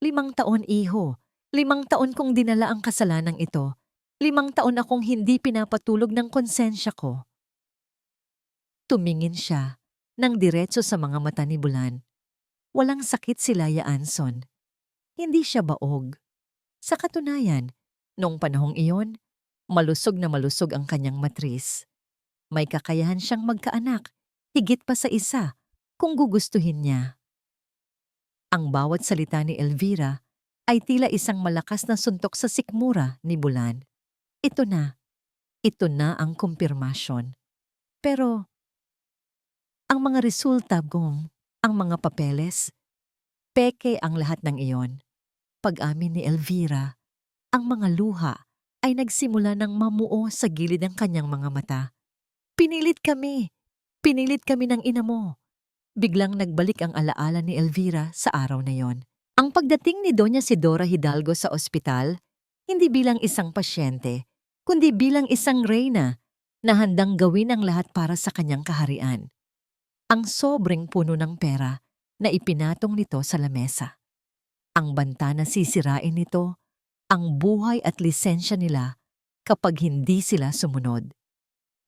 5 taon, iho. 5 taon kong dinala ang kasalanang ito. 5 taon akong hindi pinapatulog ng konsensya ko. Tumingin siya nang diretso sa mga mata ni Bulan. Walang sakit si Laya Anson. Hindi siya baog. Sa katunayan, noong panahong iyon, malusog na malusog ang kanyang matris. May kakayahan siyang magkaanak, higit pa sa isa, kung gugustuhin niya. Ang bawat salita ni Elvira ay tila isang malakas na suntok sa sikmura ni Bulan. Ito na ang kumpirmasyon. Pero, ang mga resulta ang mga papeles, peke ang lahat ng iyon. Pag-amin ni Elvira, ang mga luha ay nagsimula ng mamuo sa gilid ng kanyang mga mata. Pinilit kami ng ina mo. Biglang nagbalik ang alaala ni Elvira sa araw na yon. Ang pagdating ni Doña Sidora Hidalgo sa ospital, hindi bilang isang pasyente, kundi bilang isang reyna na handang gawin ang lahat para sa kanyang kaharian. Ang sobrang puno ng pera na ipinatong nito sa lamesa. Ang banta na sisirain nito, ang buhay at lisensya nila kapag hindi sila sumunod.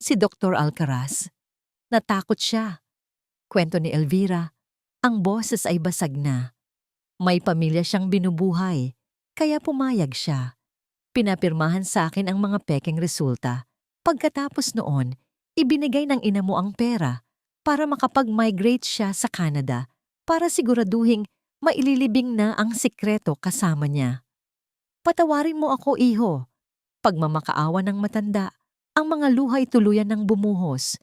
Si Dr. Alcaraz, natakot siya. Kwento ni Elvira, ang boses ay basag na. May pamilya siyang binubuhay, kaya pumayag siya. Pinapirmahan sa akin ang mga pekeng resulta. Pagkatapos noon, ibinigay ng ina mo ang pera para makapag-migrate siya sa Canada para siguraduhing maililibing na ang sikreto kasama niya. Patawarin mo ako, iho. Pagmamakaawa ng matanda, ang mga luhay tuluyan ng bumuhos.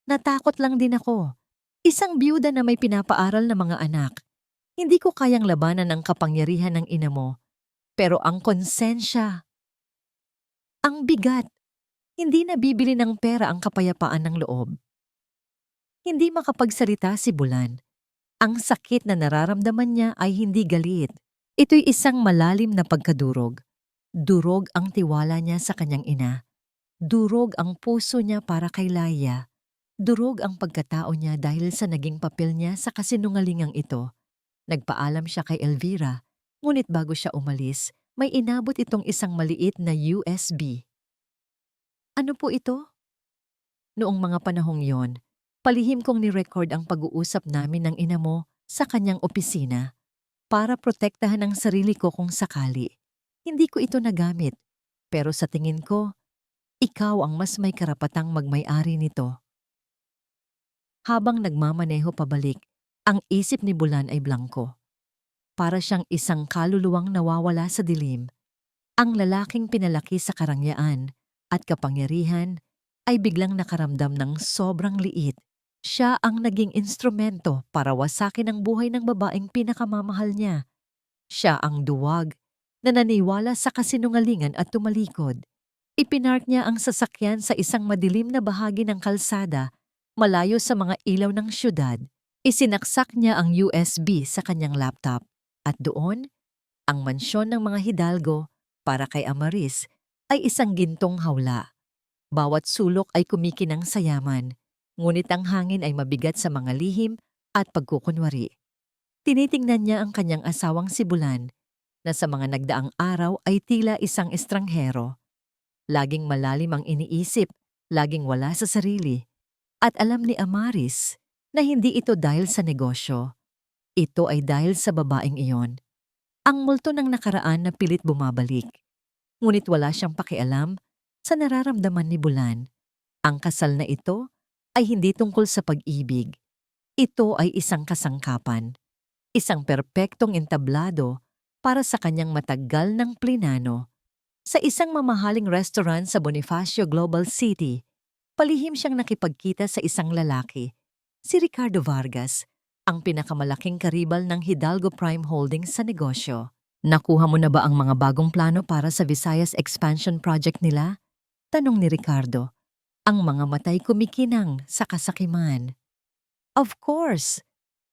Natakot lang din ako. Isang biyuda na may pinapaaral na mga anak. Hindi ko kayang labanan ang kapangyarihan ng ina mo. Pero ang konsensya, ang bigat, hindi nabibili ng pera ang kapayapaan ng loob. Hindi makapagsalita si Bulan. Ang sakit na nararamdaman niya ay hindi galit. Ito'y isang malalim na pagkadurog. Durog ang tiwala niya sa kanyang ina. Durog ang puso niya para kay Laya. Durog ang pagkatao niya dahil sa naging papel niya sa kasinungalingang ito. Nagpaalam siya kay Elvira, ngunit bago siya umalis, may inabot itong isang maliit na USB. Ano po ito? Noong mga panahong yon, palihim kong ni-record ang pag-uusap namin ng ina mo sa kanyang opisina para protektahan ang sarili ko kung sakali. Hindi ko ito nagamit, pero sa tingin ko, ikaw ang mas may karapatang magmay-ari nito. Habang nagmamaneho pabalik, ang isip ni Bulan ay blangko. Para siyang isang kaluluwang nawawala sa dilim. Ang lalaking pinalaki sa karangyaan at kapangyarihan ay biglang nakaramdam ng sobrang liit Siya ang naging instrumento para wasakin ang buhay ng babaeng pinakamamahal niya. Siya ang duwag na naniwala sa kasinungalingan at tumalikod. Ipinark niya ang sasakyan sa isang madilim na bahagi ng kalsada, malayo sa mga ilaw ng syudad. Isinaksak niya ang USB sa kanyang laptop. At doon, ang mansyon ng mga Hidalgo para kay Amaris ay isang gintong hawla. Bawat sulok ay kumikinang sa yaman, ngunit ang hangin ay mabigat sa mga lihim at pagkukunwari. Tinitingnan niya ang kanyang asawang si Bulan, na sa mga nagdaang araw ay tila isang estranghero. Laging malalim ang iniisip, laging wala sa sarili. At alam ni Amaris na hindi ito dahil sa negosyo. Ito ay dahil sa babaeng iyon. Ang multo ng nakaraan na pilit bumabalik. Ngunit wala siyang pakialam sa nararamdaman ni Bulan. Ang kasal na ito ay hindi tungkol sa pag-ibig. Ito ay isang kasangkapan. Isang perpektong entablado para sa kanyang matagal ng plinano. Sa isang mamahaling restaurant sa Bonifacio Global City, palihim siyang nakipagkita sa isang lalaki, si Ricardo Vargas, ang pinakamalaking karibal ng Hidalgo Prime Holdings sa negosyo. Nakuha mo na ba ang mga bagong plano para sa Visayas Expansion Project nila? Tanong ni Ricardo. Ang mga matay kumikinang sa kasakiman. Of course!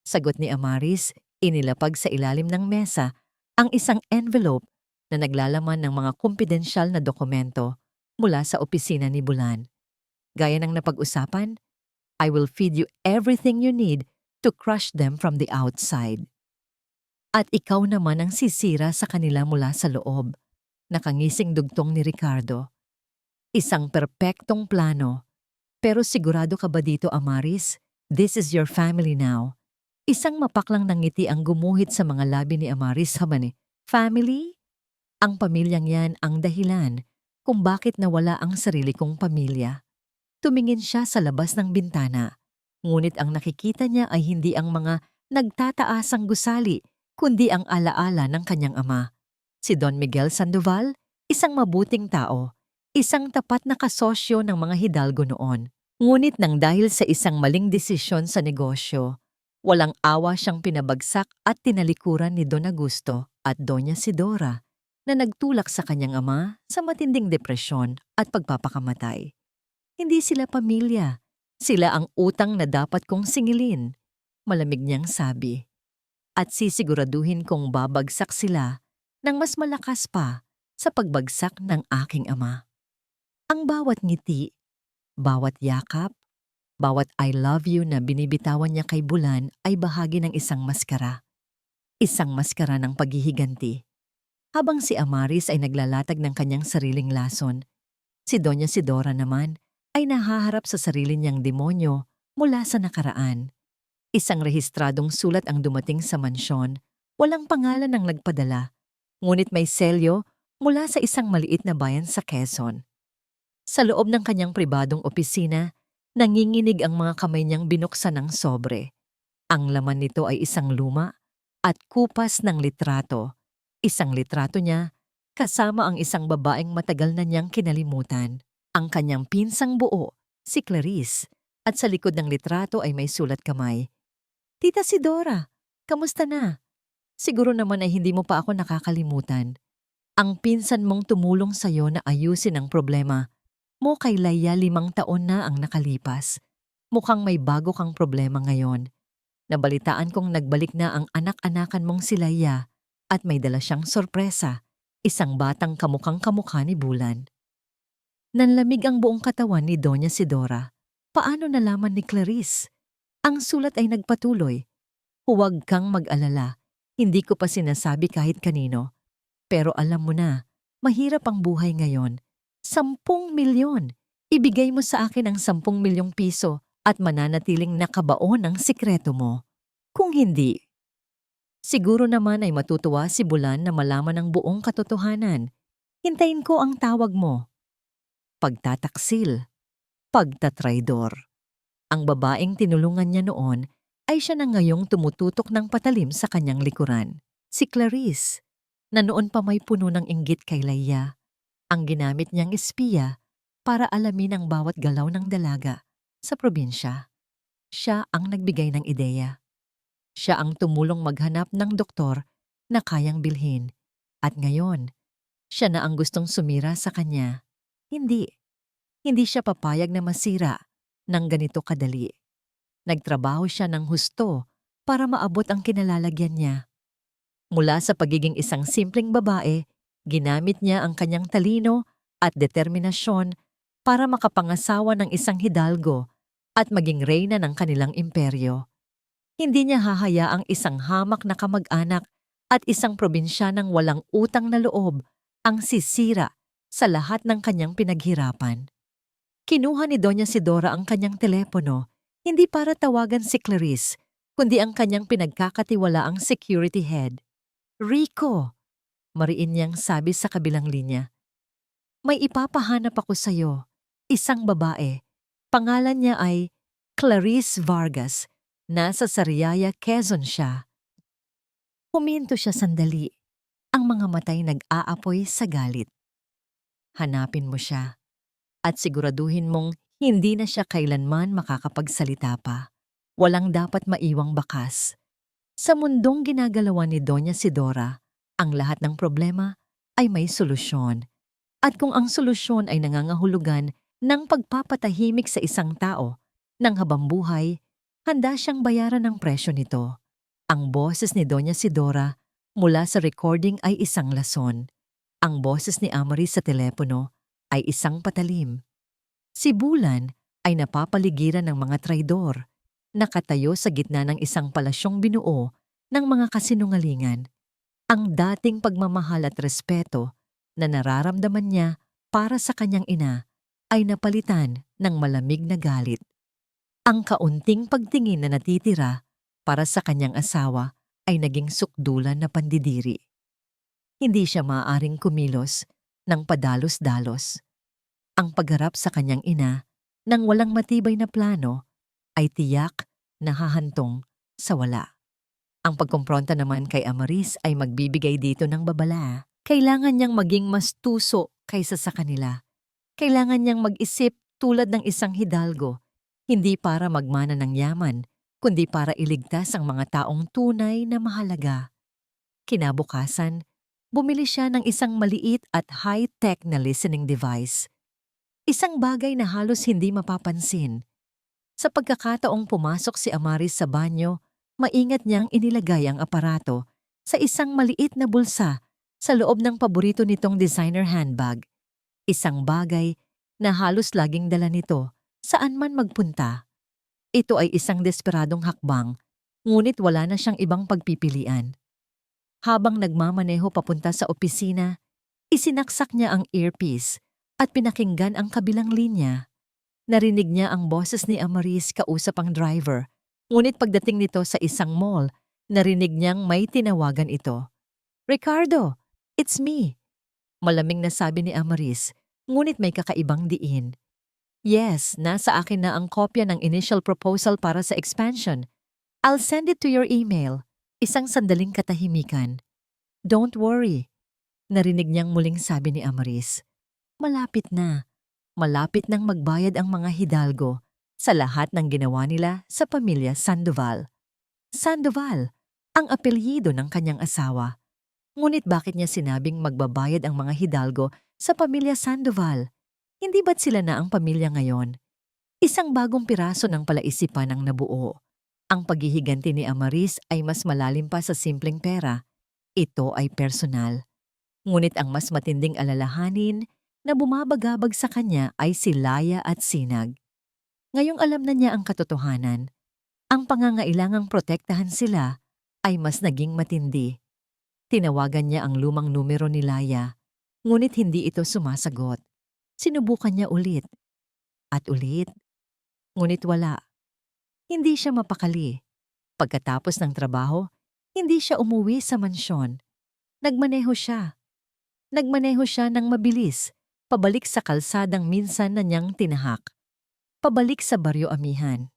Sagot ni Amaris, inilapag sa ilalim ng mesa ang isang envelope na naglalaman ng mga kumpidensyal na dokumento mula sa opisina ni Bulan. Gaya ng napag-usapan, I will feed you everything you need to crush them from the outside. At ikaw naman ang sisira sa kanila mula sa loob. Nakangising dugtong ni Ricardo. Isang perpektong plano. Pero sigurado ka ba dito, Amaris? This is your family now. Isang mapaklang nangiti ang gumuhit sa mga labi ni Amaris habang family? Ang pamilyang yan ang dahilan kung bakit nawala ang sarili kong pamilya. Tumingin siya sa labas ng bintana, ngunit ang nakikita niya ay hindi ang mga nagtataasang gusali, kundi ang alaala ng kanyang ama. Si Don Miguel Sandoval, isang mabuting tao, isang tapat na kasosyo ng mga Hidalgo noon. Ngunit nang dahil sa isang maling desisyon sa negosyo, walang awa siyang pinabagsak at tinalikuran ni Don Augusto at Doña Sidora na nagtulak sa kanyang ama sa matinding depresyon at pagpapakamatay. Hindi sila pamilya. Sila ang utang na dapat kong singilin, malamig niyang sabi. At sisiguraduhin kong babagsak sila ng mas malakas pa sa pagbagsak ng aking ama. Ang bawat ngiti, bawat yakap, bawat I love you na binibitawan niya kay Bulan ay bahagi ng isang maskara. Isang maskara ng paghihiganti. Habang si Amaris ay naglalatag ng kanyang sariling lason, si Doña Sidora naman ay nahaharap sa sarili niyang demonyo mula sa nakaraan. Isang rehistradong sulat ang dumating sa mansyon, walang pangalan ng nagpadala, ngunit may selyo mula sa isang maliit na bayan sa Quezon. Sa loob ng kanyang pribadong opisina, nanginginig ang mga kamay niyang binuksan ng sobre. Ang laman nito ay isang luma at kupas ng litrato. Isang litrato niya kasama ang isang babaeng matagal na niyang kinalimutan. Ang kanyang pinsang buo, si Clarice, at sa likod ng litrato ay may sulat kamay. Tita Sidora, kamusta na? Siguro naman ay hindi mo pa ako nakakalimutan. Ang pinsan mong tumulong sa'yo na ayusin ang problema mo kay Laia 5 taon na ang nakalipas. Mukhang may bago kang problema ngayon. Nabalitaan kong nagbalik na ang anak-anakan mong si Laia at may dala siyang sorpresa, isang batang kamukhang-kamukha ni Bulan. Nanlamig ang buong katawan ni Doña Sidora. Paano nalaman ni Clarice? Ang sulat ay nagpatuloy. Huwag kang mag-alala. Hindi ko pa sinasabi kahit kanino. Pero alam mo na, mahirap ang buhay ngayon. 10 milyon. Ibigay mo sa akin ang 10 milyong piso at mananatiling nakabaon ang sikreto mo. Kung hindi, siguro naman ay matutuwa si Bulan na malaman ang buong katotohanan. Hintayin ko ang tawag mo. Pagtataksil. Pagtatraidor. Ang babaeng tinulungan niya noon ay siya na ngayong tumututok ng patalim sa kanyang likuran. Si Clarice, na noon pa may puno ng inggit kay Laia. Ang ginamit niyang espiya para alamin ang bawat galaw ng dalaga sa probinsya. Siya ang nagbigay ng ideya. Siya ang tumulong maghanap ng doktor na kayang bilhin. At ngayon, siya na ang gustong sumira sa kanya. Hindi. Hindi siya papayag na masira ng ganito kadali. Nagtrabaho siya ng husto para maabot ang kinalalagyan niya. Mula sa pagiging isang simpleng babae, ginamit niya ang kanyang talino at determinasyon para makapangasawa ng isang hidalgo at maging reyna ng kanilang imperyo. Hindi niya hahayaang isang hamak na kamag-anak at isang probinsyanang walang utang na loob ang sisira sa lahat ng kanyang pinaghirapan. Kinuha ni Doña Sidora ang kanyang telepono, hindi para tawagan si Clarice, kundi ang kanyang pinagkakatiwalaang security head. Rico, mariin niyang sabi sa kabilang linya. May ipapahanap ako sa'yo, isang babae. Pangalan niya ay Clarice Vargas. Nasa Sariaya, Quezon siya. Huminto siya sandali. Ang mga matay nag-aapoy sa galit. Hanapin mo siya at siguraduhin mong hindi na siya kailanman makakapagsalita pa. Walang dapat maiwang bakas. Sa mundong ginagalawan ni Doña Sidora, ang lahat ng problema ay may solusyon. At kung ang solusyon ay nangangahulugan ng pagpapatahimik sa isang tao ng habambuhay, handa siyang bayaran ng presyo nito. Ang boses ni Doña Sidora mula sa recording ay isang lason. Ang boses ni Amaris sa telepono ay isang patalim. Si Bulan ay napapaligiran ng mga traidor, nakatayo sa gitna ng isang palasyong binuo ng mga kasinungalingan. Ang dating pagmamahal at respeto na nararamdaman niya para sa kanyang ina ay napalitan ng malamig na galit. Ang kaunting pagtingin na natitira para sa kanyang asawa ay naging sukdulan na pandidiri. Hindi siya maaaring kumilos ng padalos-dalos. Ang pagharap sa kanyang ina nang walang matibay na plano ay tiyak na hahantong sa wala. Ang pagkumpronta naman kay Amaris ay magbibigay dito ng babala. Kailangan niyang maging mas tuso kaysa sa kanila. Kailangan niyang mag-isip tulad ng isang hidalgo, hindi para magmana ng yaman, kundi para iligtas ang mga taong tunay na mahalaga. Kinabukasan, bumili siya ng isang maliit at high-tech na listening device. Isang bagay na halos hindi mapapansin. Sa pagkakataong pumasok si Amaris sa banyo, maingat niyang inilagay ang aparato sa isang maliit na bulsa sa loob ng paborito nitong designer handbag. Isang bagay na halos laging dala nito saan man magpunta. Ito ay isang desperadong hakbang, ngunit wala na siyang ibang pagpipilian. Habang nagmamaneho papunta sa opisina, isinaksak niya ang earpiece at pinakinggan ang kabilang linya. Narinig niya ang boses ni Amaris kausap ang driver, ngunit pagdating nito sa isang mall, narinig niyang may tinawagan ito. Ricardo, it's me. Malamig na sabi ni Amaris, ngunit may kakaibang diin. Yes, nasa akin na ang kopya ng initial proposal para sa expansion. I'll send it to your email. Isang sandaling katahimikan. Don't worry. Narinig niyang muling sabi ni Amaris. Malapit na. Malapit nang magbayad ang mga hidalgo sa lahat ng ginawa nila sa pamilya Sandoval. Sandoval, ang apelyido ng kanyang asawa. Ngunit bakit niya sinabing magbabayad ang mga hidalgo sa pamilya Sandoval? Hindi ba't sila na ang pamilya ngayon? Isang bagong piraso ng palaisipan ang nabuo. Ang paghihiganti ni Amaris ay mas malalim pa sa simpleng pera. Ito ay personal. Ngunit ang mas matinding alalahanin na bumabagabag sa kanya ay si Laya at Sinag. Ngayong alam na niya ang katotohanan, ang pangangailangang protektahan sila ay mas naging matindi. Tinawagan niya ang lumang numero ni Laya, ngunit hindi ito sumasagot. Sinubukan niya ulit at ulit, ngunit wala. Hindi siya mapakali. Pagkatapos ng trabaho, hindi siya umuwi sa mansyon. Nagmaneho siya. Nagmaneho siya ng mabilis, pabalik sa kalsadang minsan na niyang tinahak. Pabalik sa Baryo Amihan.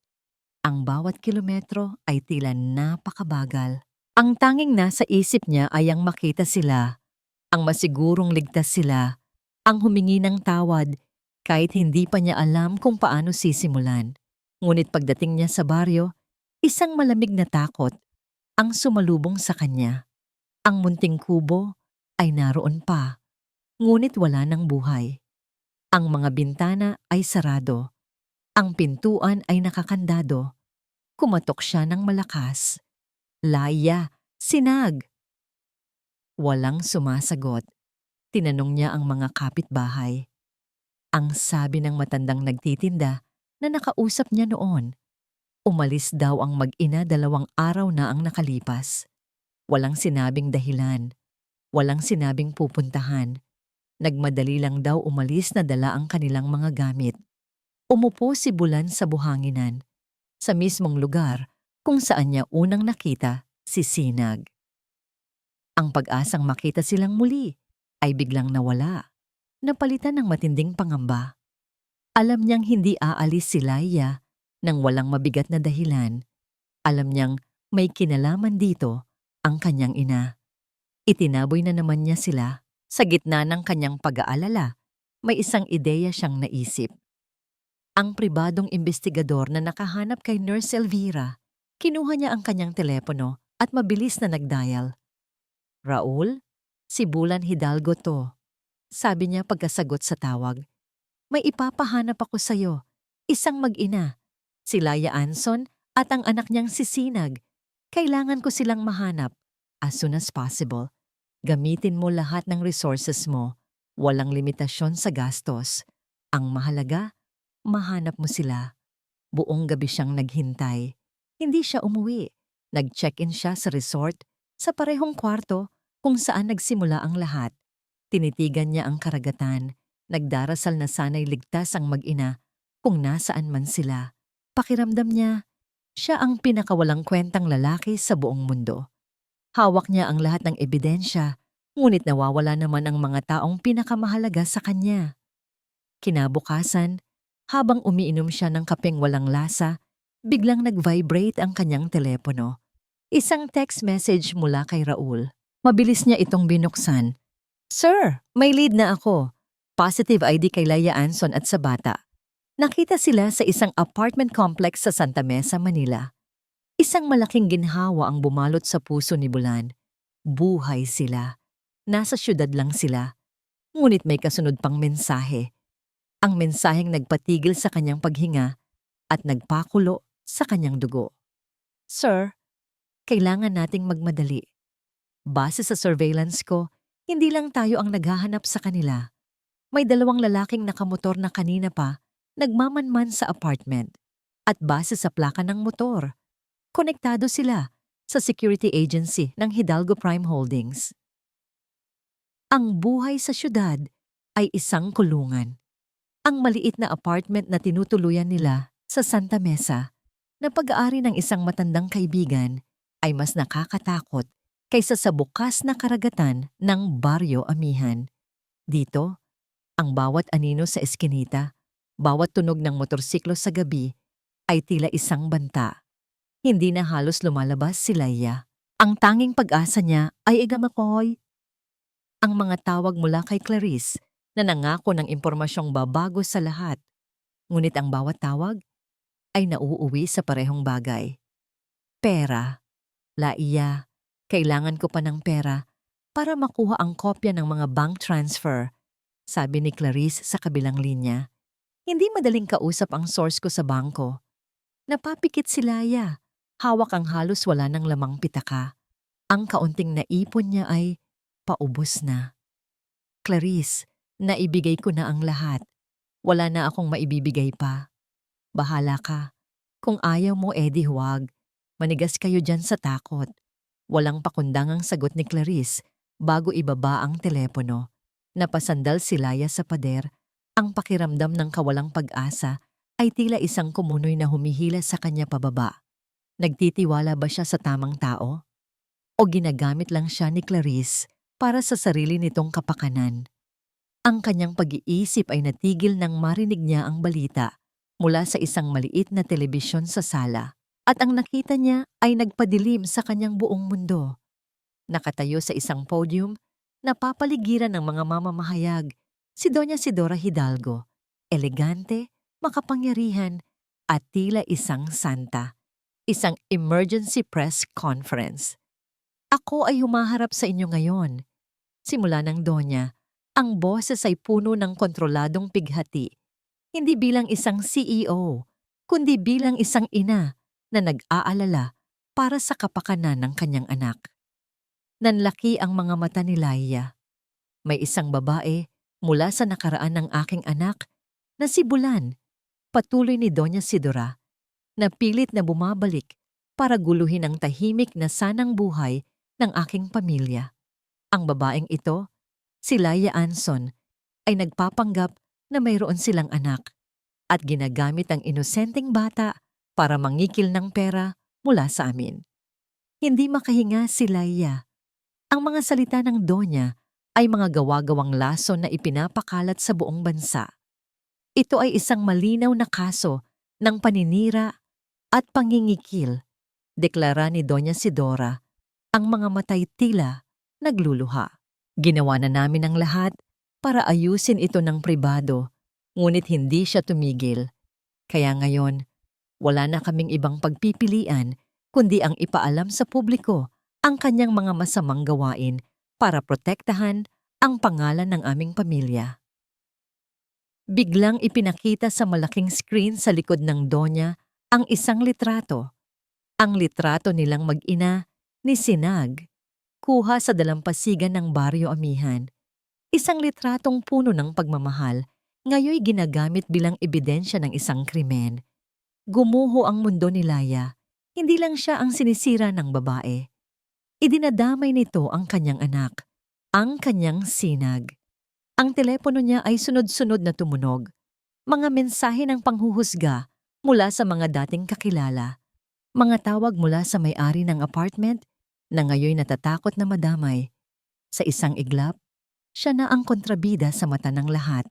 Ang bawat kilometro ay tila napakabagal. Ang tanging nasa isip niya ay ang makita sila, ang masigurong ligtas sila, ang humingi ng tawad kahit hindi pa niya alam kung paano sisimulan. Ngunit pagdating niya sa baryo, isang malamig na takot ang sumalubong sa kanya. Ang munting kubo ay naroon pa, ngunit wala ng buhay. Ang mga bintana ay sarado. Ang pintuan ay nakakandado. Kumatok siya ng malakas. "Laya, sinag!" Walang sumasagot. Tinanong niya ang mga kapitbahay. Ang sabi ng matandang nagtitinda na nakausap niya noon, umalis daw ang mag-ina 2 araw na ang nakalipas. Walang sinabing dahilan. Walang sinabing pupuntahan. Nagmadali lang daw umalis na dala ang kanilang mga gamit. Umupo si Bulan sa buhanginan, sa mismong lugar kung saan niya unang nakita si Sinag. Ang pag-asang makita silang muli ay biglang nawala, napalitan ng matinding pangamba. Alam niyang hindi aalis si Laya nang walang mabigat na dahilan. Alam niyang may kinalaman dito ang kanyang ina. Itinaboy na naman niya sila. Sa gitna ng kanyang pag-aalala, may isang ideya siyang naisip. Ang pribadong investigador na nakahanap kay Nurse Elvira, kinuha niya ang kanyang telepono at mabilis na nag-dial. "Raul, si Bulan Hidalgo to," sabi niya pagkasagot sa tawag. "May ipapahanap ako sa'yo, isang mag-ina, si Laya Anson at ang anak niyang si Sinag. Kailangan ko silang mahanap as soon as possible. Gamitin mo lahat ng resources mo, walang limitasyon sa gastos. Ang mahalaga, mahanap mo sila." Buong gabi siyang naghintay. Hindi siya umuwi. Nag-check-in siya sa resort, sa parehong kwarto kung saan nagsimula ang lahat. Tinitigan niya ang karagatan. Nagdarasal na sana'y ligtas ang mag-ina kung nasaan man sila. Pakiramdam niya, siya ang pinakawalang kwentang lalaki sa buong mundo. Hawak niya ang lahat ng ebidensya, ngunit nawawala naman ang mga taong pinakamahalaga sa kanya. Kinabukasan, habang umiinom siya ng kapeng walang lasa, biglang nag-vibrate ang kanyang telepono. Isang text message mula kay Raul. Mabilis niya itong binuksan. "Sir, may lead na ako. Positive ID kay Laya Anson at sa bata. Nakita sila sa isang apartment complex sa Santa Mesa, Manila." Isang malaking ginhawa ang bumalot sa puso ni Bulan. Buhay sila. Nasa syudad lang sila. Ngunit may kasunod pang mensahe. Ang mensaheng nagpatigil sa kanyang paghinga at nagpakulo sa kanyang dugo. "Sir, kailangan nating magmadali. Base sa surveillance ko, hindi lang tayo ang naghahanap sa kanila. May 2 lalaking nakamotor na kanina pa nagmamanman sa apartment. At base sa plaka ng motor, konektado sila sa security agency ng Hidalgo Prime Holdings." Ang buhay sa syudad ay isang kulungan. Ang maliit na apartment na tinutuluyan nila sa Santa Mesa, na pag-aari ng isang matandang kaibigan, ay mas nakakatakot kaysa sa bukas na karagatan ng Baryo Amihan. Dito, ang bawat anino sa eskinita, bawat tunog ng motorsiklo sa gabi, ay tila isang banta. Hindi na halos lumalabas si Laya. Ang tanging pag-asa niya ay igamakoy. Ang mga tawag mula kay Clarice na nangako ng impormasyong babago sa lahat. Ngunit ang bawat tawag ay nauuwi sa parehong bagay. Pera. Laiya, kailangan ko pa ng pera para makuha ang kopya ng mga bank transfer, sabi ni Clarice sa kabilang linya. Hindi madaling kausap ang source ko sa bangko. Napapikit si Laya. Hawak ang halos wala ng lamang pitaka. Ang kaunting naipon niya ay paubos na. "Clarice, naibigay ko na ang lahat. Wala na akong maibibigay pa. Bahala ka. Kung ayaw mo, edi huwag. Manigas kayo dyan sa takot." Walang pakundangang sagot ni Clarice bago ibaba ang telepono. Napasandal si Laya sa pader. Ang pakiramdam ng kawalang pag-asa ay tila isang kumunoy na humihila sa kanya pababa. Nagtitiwala ba siya sa tamang tao? O ginagamit lang siya ni Clarice para sa sarili nitong kapakanan? Ang kanyang pag-iisip ay natigil nang marinig niya ang balita mula sa isang maliit na telebisyon sa sala. At ang nakita niya ay nagpadilim sa kanyang buong mundo. Nakatayo sa isang podium, napapaligiran ng mga mamamahayag, si Doña Sidora Hidalgo. Elegante, makapangyarihan, at tila isang santa. Isang emergency press conference. Ako ay humaharap sa inyo ngayon. Simula ng Donya, ang boses ay puno ng kontroladong pighati. Hindi bilang isang CEO, kundi bilang isang ina na nag-aalala para sa kapakanan ng kanyang anak. Nanlaki ang mga mata ni Laia. May isang babae mula sa nakaraan ng aking anak na si Bulan, patuloy ni Doña Sidora, na pilit na bumabalik para guluhin ang tahimik na sanang buhay ng aking pamilya. Ang babaeng ito, si Laia Anson, ay nagpapanggap na mayroon silang anak at ginagamit ang inosenteng bata para mangikil ng pera mula sa amin. Hindi makahinga si Laia. Ang mga salita ng Donya ay mga gawa-gawang lason na ipinapakalat sa buong bansa. Ito ay isang malinaw na kaso ng paninira at pangingikil. Deklara ni Doña Sidora, ang mga matay tila nagluluha. Ginawa na namin ang lahat para ayusin ito ng pribado, ngunit hindi siya tumigil. Kaya ngayon, wala na kaming ibang pagpipilian kundi ang ipaalam sa publiko ang kanyang mga masamang gawain para protektahan ang pangalan ng aming pamilya. Biglang ipinakita sa malaking screen sa likod ng Donya ang isang litrato. Ang litrato nilang mag-ina ni Sinag, kuha sa dalampasigan ng Baryo Amihan. Isang litratong puno ng pagmamahal, ngayoy ginagamit bilang ebidensya ng isang krimen. Gumuho ang mundo ni Laia. Hindi lang siya ang sinisira ng babae. Idinadamay nito ang kanyang anak, ang kanyang Sinag. Ang telepono niya ay sunod-sunod na tumunog. Mga mensahe ng panghuhusga mula sa mga dating kakilala. Mga tawag mula sa may-ari ng apartment na ngayoy natatakot na madamay. Sa isang iglap, siya na ang kontrabida sa mata ng lahat.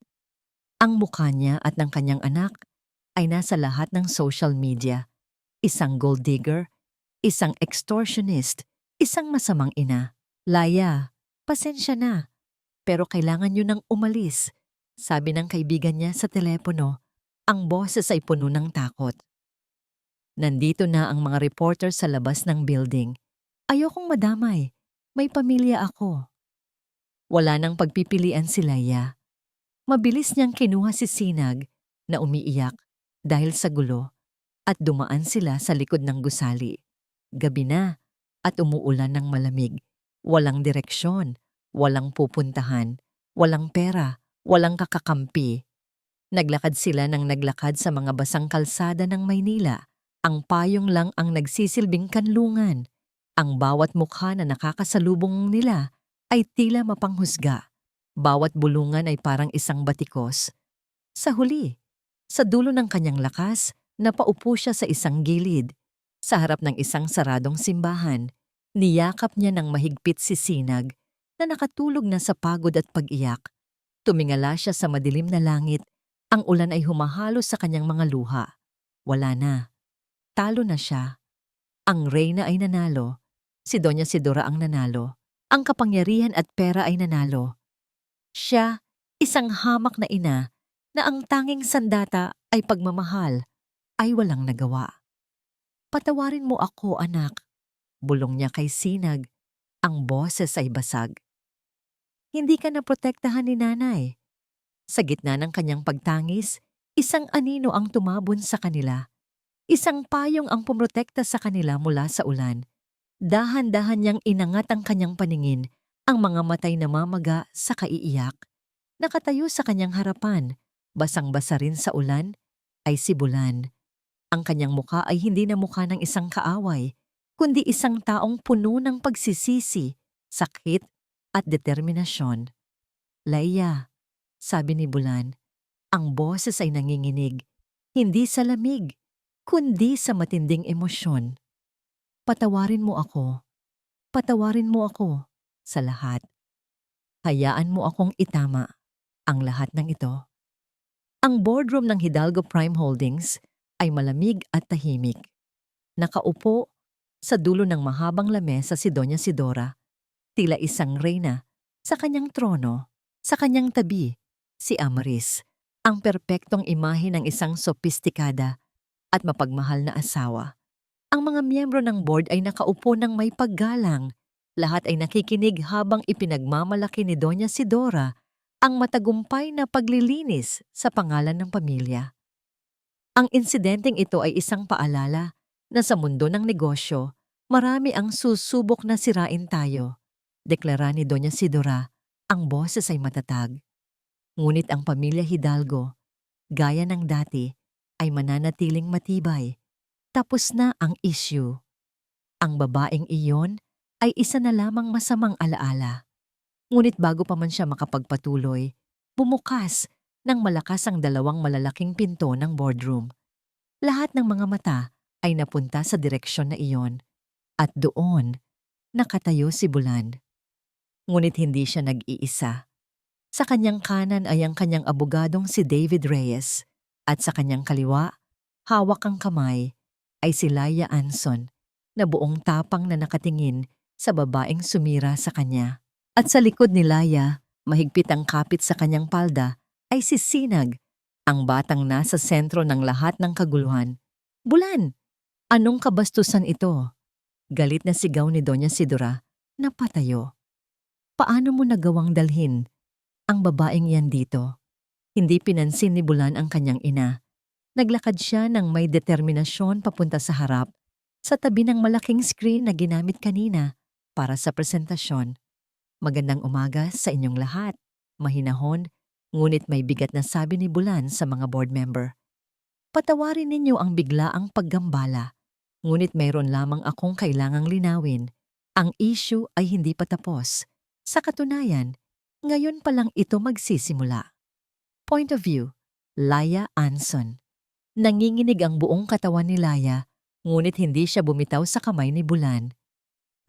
Ang mukha niya at ng kanyang anak ay nasa lahat ng social media. Isang gold digger, isang extortionist, isang masamang ina. Laia, pasensya na, pero kailangan niyo nang umalis, sabi ng kaibigan niya sa telepono. Ang boses ay puno ng takot. Nandito na ang mga reporter sa labas ng building. Ayokong madamay. May pamilya ako. Wala nang pagpipilian si Laia. Mabilis niyang kinuha si Sinag na umiiyak dahil sa gulo at dumaan sila sa likod ng gusali. Gabi na at umuulan ng malamig. Walang direksyon, walang pupuntahan, walang pera, walang kakakampi. Naglakad sila ng naglakad sa mga basang kalsada ng Maynila. Ang payong lang ang nagsisilbing kanlungan. Ang bawat mukha na nakakasalubong nila ay tila mapanghusga. Bawat bulungan ay parang isang batikos. Sa huli, sa dulo ng kanyang lakas, napaupo siya sa isang gilid. Sa harap ng isang saradong simbahan, niyakap niya ng mahigpit si Sinag na nakatulog na sa pagod at pag-iyak. Tumingala siya sa madilim na langit. Ang ulan ay humahalo sa kanyang mga luha. Wala na. Talo na siya. Ang reyna ay nanalo. Si Doña Sidora ang nanalo. Ang kapangyarihan at pera ay nanalo. Siya, isang hamak na ina, na ang tanging sandata ay pagmamahal, ay walang nagawa. Patawarin mo ako, anak. Bulong niya kay Sinag. Ang boses ay basag. Hindi ka naprotektahan ni nanay. Sa gitna ng kanyang pagtangis, isang anino ang tumabon sa kanila. Isang payong ang pumotekta sa kanila mula sa ulan. Dahan-dahan niyang inangat ang kanyang paningin, ang mga matay na mamaga sa kaiiyak. Nakatayo sa kanyang harapan, basang-basa rin sa ulan, ay si Bulan. Ang kanyang mukha ay hindi na mukha ng isang kaaway, kundi isang taong puno ng pagsisisi, sakit at determinasyon. Laia, sabi ni Bulan, ang boses ay nanginginig, hindi sa lamig, kundi sa matinding emosyon. Patawarin mo ako. Patawarin mo ako sa lahat. Hayaan mo akong itama ang lahat ng ito. Ang boardroom ng Hidalgo Prime Holdings ay malamig at tahimik. Nakaupo sa dulo ng mahabang lamesa si Doña Sidora, tila isang reyna sa kanyang trono. Sa kanyang tabi, si Amaris, ang perpektong imahe ng isang sopistikada at mapagmahal na asawa. Ang mga miyembro ng board ay nakaupo ng may paggalang. Lahat ay nakikinig habang ipinagmamalaki ni Doña Sidora ang matagumpay na paglilinis sa pangalan ng pamilya. Ang insidenteng ito ay isang paalala na sa mundo ng negosyo, marami ang susubok na sirain tayo. Deklara ni Doña Sidora, ang boses ay matatag. Ngunit ang pamilya Hidalgo, gaya ng dati, ay mananatiling matibay. Tapos na ang issue. Ang babaeng iyon ay isa na lamang masamang alaala. Ngunit bago pa man siya makapagpatuloy, bumukas ng malakas ang dalawang malalaking pinto ng boardroom. Lahat ng mga mata ay napunta sa direksyon na iyon. At doon, nakatayo si Bulan. Ngunit hindi siya nag-iisa. Sa kanyang kanan ay ang kanyang abogadong si David Reyes at sa kanyang kaliwa, hawak ang kamay, ay si Laia Anson na buong tapang na nakatingin sa babaeng sumira sa kanya. At sa likod ni Laia, mahigpit ang kapit sa kanyang palda, ay si Sinag, ang batang nasa sentro ng lahat ng kaguluhan. Bulan, anong kabastusan ito? Galit na sigaw ni Doña Sidora na patayo. Paano mo nagawang dalhin ang babaeng yan dito? Hindi pinansin ni Bulan ang kanyang ina. Naglakad siya ng may determinasyon papunta sa harap, sa tabi ng malaking screen na ginamit kanina para sa presentasyon. Magandang umaga sa inyong lahat. Mahinahon, ngunit may bigat na sabi ni Bulan sa mga board member. Patawarin ninyo ang biglaang paggambala, ngunit mayroon lamang akong kailangang linawin. Ang issue ay hindi pa tapos. Sa katunayan, ngayon pa lang ito magsisimula. Point of view, Laia Anson. Nanginginig ang buong katawan ni Laia, ngunit hindi siya bumitaw sa kamay ni Bulan.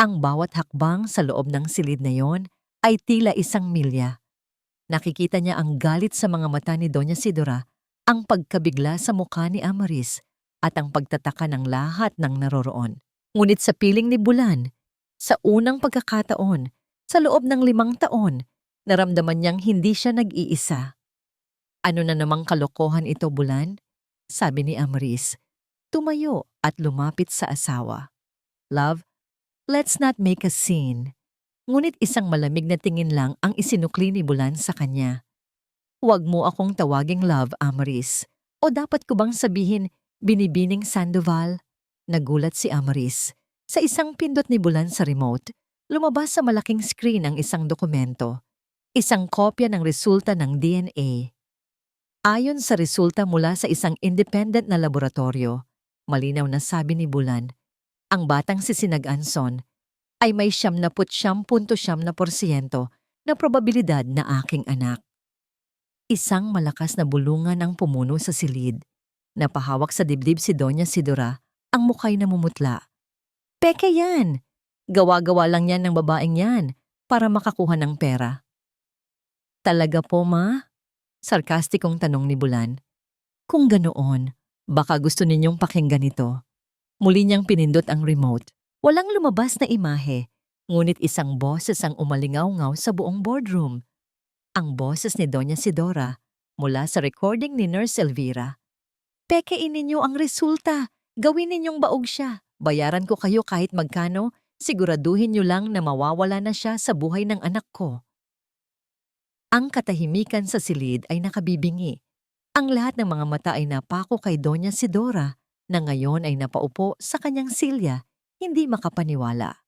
Ang bawat hakbang sa loob ng silid na yon ay tila isang milya. Nakikita niya ang galit sa mga mata ni Doña Sidora, ang pagkabigla sa mukha ni Amaris, at ang pagtataka ng lahat ng naroroon. Ngunit sa piling ni Bulan, sa unang pagkakataon, sa loob ng 5 taon, naramdaman niyang hindi siya nag-iisa. Ano na namang kalokohan ito, Bulan? Sabi ni Amaris. Tumayo at lumapit sa asawa. Love, let's not make a scene. Ngunit isang malamig na tingin lang ang isinukli ni Bulan sa kanya. Huwag mo akong tawaging love, Amaris. O dapat ko bang sabihin, Binibining Sandoval? Nagulat si Amaris. Sa isang pindot ni Bulan sa remote, lumabas sa malaking screen ang isang dokumento. Isang kopya ng resulta ng DNA. Ayon sa resulta mula sa isang independent na laboratorio, malinaw na sabi ni Bulan, ang batang si Sinag Anson ay may 79.9% na probabilidad na aking anak. Isang malakas na bulungan ang pumuno sa silid. Napahawak sa dibdib si Doña Sidora, ang mukhay namumutla. Peke yan! Gawa-gawa lang yan ng babaeng yan para makakuha ng pera. Talaga po, ma? Sarkastikong tanong ni Bulan. Kung ganoon, baka gusto ninyong pakinggan ito. Muli niyang pinindot ang remote. Walang lumabas na imahe, ngunit isang boses ang umalingaw-ngaw sa buong boardroom. Ang boses ni Doña Sidora mula sa recording ni Nurse Elvira. Pekein ninyo ang resulta. Gawin ninyong baog siya. Bayaran ko kayo kahit magkano. Siguraduhin niyo lang na mawawala na siya sa buhay ng anak ko. Ang katahimikan sa silid ay nakabibingi. Ang lahat ng mga mata ay napako kay Doña Sidora na ngayon ay napaupo sa kanyang silya, hindi makapaniwala.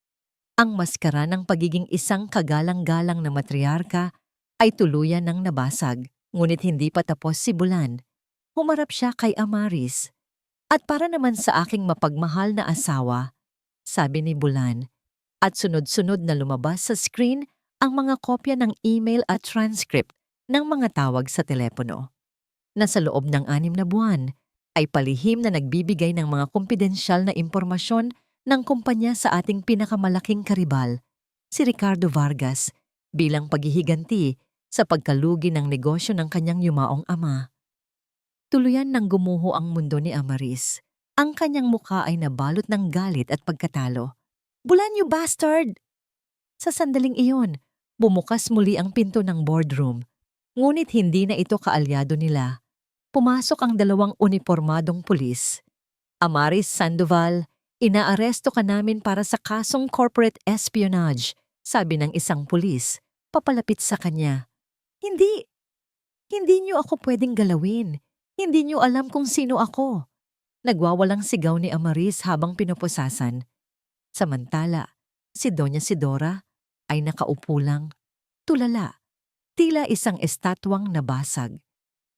Ang maskara ng pagiging isang kagalang-galang na matriarka ay tuluyan ng nabasag, ngunit hindi pa tapos si Bulan. Humarap siya kay Amaris. At para naman sa aking mapagmahal na asawa, sabi ni Bulan, at sunod-sunod na lumabas sa screen ang mga kopya ng email at transcript ng mga tawag sa telepono. Na sa loob ng 6 na buwan ay palihim na nagbibigay ng mga kumpidensyal na impormasyon ng kumpanya sa ating pinakamalaking karibal, si Ricardo Vargas, bilang paghihiganti sa pagkalugi ng negosyo ng kanyang yumaong ama. Tuluyan nang gumuho ang mundo ni Amaris. Ang kanyang mukha ay nabalot ng galit at pagkatalo. Bulan, you bastard! Sa sandaling iyon, bumukas muli ang pinto ng boardroom. Ngunit hindi na ito kaalyado nila. Pumasok ang 2 unipormadong pulis. Amaris Sandoval, inaaresto ka namin para sa kasong corporate espionage, sabi ng isang pulis, papalapit sa kanya. Hindi, hindi niyo ako pwedeng galawin. Hindi niyo alam kung sino ako. Nagwawalang sigaw ni Amaris habang pinupusasan. Samantala, si Doña Sidora ay nakaupo lang, tulala, tila isang estatwang nabasag.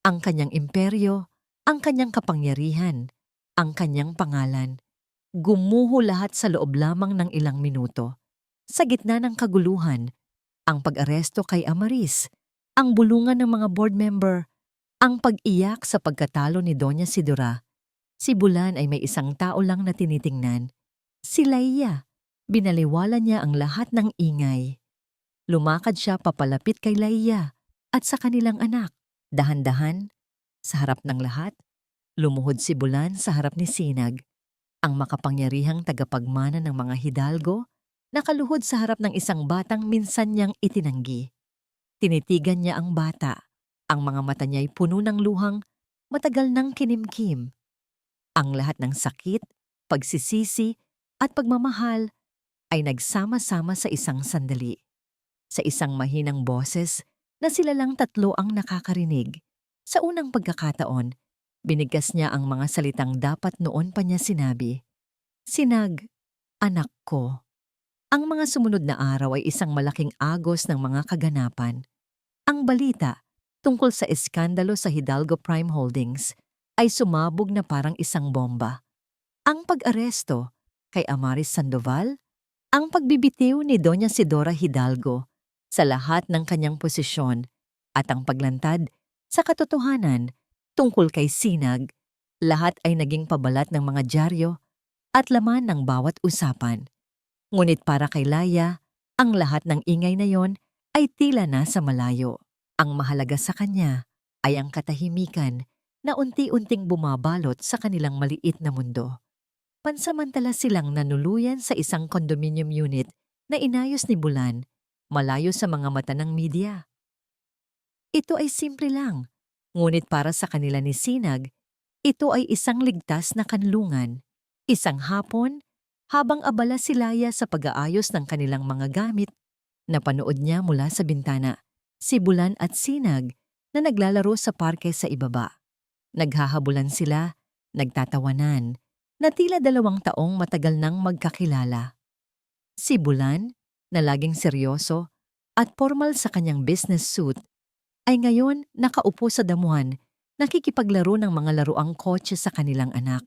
Ang kanyang imperyo, ang kanyang kapangyarihan, ang kanyang pangalan, gumuho lahat sa loob lamang ng ilang minuto. Sa gitna ng kaguluhan, ang pag-aresto kay Amaris, ang bulungan ng mga board member, ang pag-iyak sa pagkatalo ni Doña Sidora, si Bulan ay may isang tao lang na tinitingnan. Si Laia. Binaliwala niya ang lahat ng ingay. Lumakad siya papalapit kay Laia at sa kanilang anak. Dahan-dahan, sa harap ng lahat, lumuhod si Bulan sa harap ni Sinag, ang makapangyarihang tagapagmana ng mga hidalgo, nakaluhod sa harap ng isang batang minsan niyang itinanggi. Tinitigan niya ang bata. Ang mga mata niya'y puno ng luhang, matagal ng kinimkim. Ang lahat ng sakit, pagsisisi, at pagmamahal ay nagsama-sama sa isang sandali. Sa isang mahinang boses na sila lang tatlo ang nakakarinig. Sa unang pagkakataon, binigkas niya ang mga salitang dapat noon pa niya sinabi. Sinag, anak ko. Ang mga sumunod na araw ay isang malaking agos ng mga kaganapan. Ang balita tungkol sa eskandalo sa Hidalgo Prime Holdings ay sumabog na parang isang bomba. Ang pag-aresto kay Amaris Sandoval, ang pagbibitiw ni Doña Sidora Hidalgo sa lahat ng kanyang posisyon at ang paglantad sa katotohanan tungkol kay Sinag, lahat ay naging pabalat ng mga dyaryo at laman ng bawat usapan. Ngunit para kay Laia, ang lahat ng ingay na yon ay tila nasa malayo. Ang mahalaga sa kanya ay ang katahimikan na unti-unting bumabalot sa kanilang maliit na mundo. Pansamantala silang nanuluyan sa isang condominium unit na inayos ni Bulan, malayo sa mga mata ng media. Ito ay simple lang, ngunit para sa kanila ni Sinag, ito ay isang ligtas na kanlungan. Isang hapon, habang abala si Laia sa pag-aayos ng kanilang mga gamit, napanood niya mula sa bintana si Bulan at Sinag na naglalaro sa parke sa ibaba. Naghahabulan sila, nagtatawanan, na tila 2 taong matagal nang magkakilala. Si Bulan, na laging seryoso at formal sa kanyang business suit, ay ngayon nakaupo sa damuhan, nakikipaglaro ng mga laruang kotse sa kanilang anak.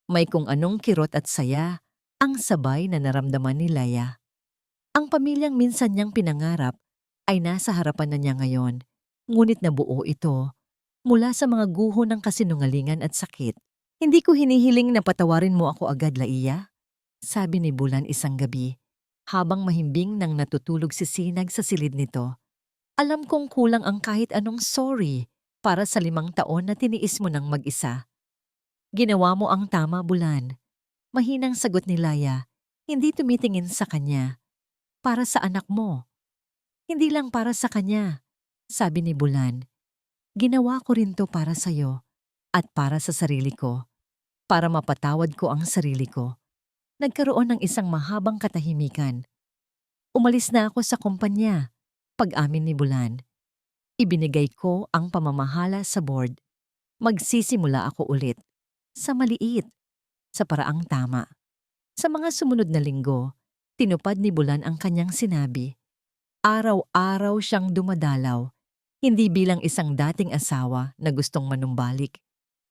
May kung anong kirot at saya ang sabay na naramdaman ni Laia. Ang pamilyang minsan niyang pinangarap ay nasa harapan na niya ngayon, ngunit nabuo ito mula sa mga guho ng kasinungalingan at sakit. Hindi ko hinihiling na patawarin mo ako agad, Laia, sabi ni Bulan isang gabi, habang mahimbing nang natutulog si Sinag sa silid nito. Alam kong kulang ang kahit anong sorry para sa 5 taon na tiniis mo ng mag-isa. Ginawa mo ang tama, Bulan. Mahinang sagot ni Laia, hindi tumitingin sa kanya. Para sa anak mo. Hindi lang para sa kanya, sabi ni Bulan. Ginawa ko rin to para sa'yo at para sa sarili ko. Para mapatawad ko ang sarili ko. Nagkaroon ng isang mahabang katahimikan. Umalis na ako sa kumpanya, pag-amin ni Bulan. Ibinigay ko ang pamamahala sa board. Magsisimula ako ulit. Sa maliit. Sa paraang tama. Sa mga sumunod na linggo, tinupad ni Bulan ang kanyang sinabi. Araw-araw siyang dumadalaw. Hindi bilang isang dating asawa na gustong manumbalik,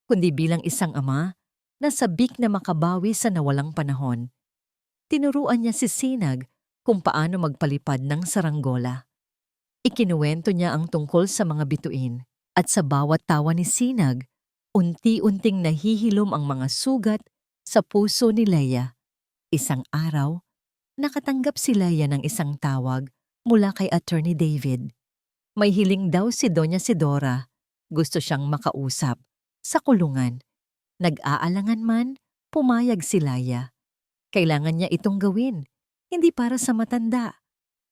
kundi bilang isang ama na sabik na makabawi sa nawalang panahon. Tinuruan niya si Sinag kung paano magpalipad ng saranggola. Ikinuwento niya ang tungkol sa mga bituin at sa bawat tawa ni Sinag, unti-unting nahihilom ang mga sugat sa puso ni Laia. Isang araw, nakatanggap si Laia ng isang tawag mula kay Attorney David. May hiling daw si Doña Sidora. Gusto siyang makausap sa kulungan. Nag-aalangan man, pumayag si Laia. Kailangan niya itong gawin, hindi para sa matanda,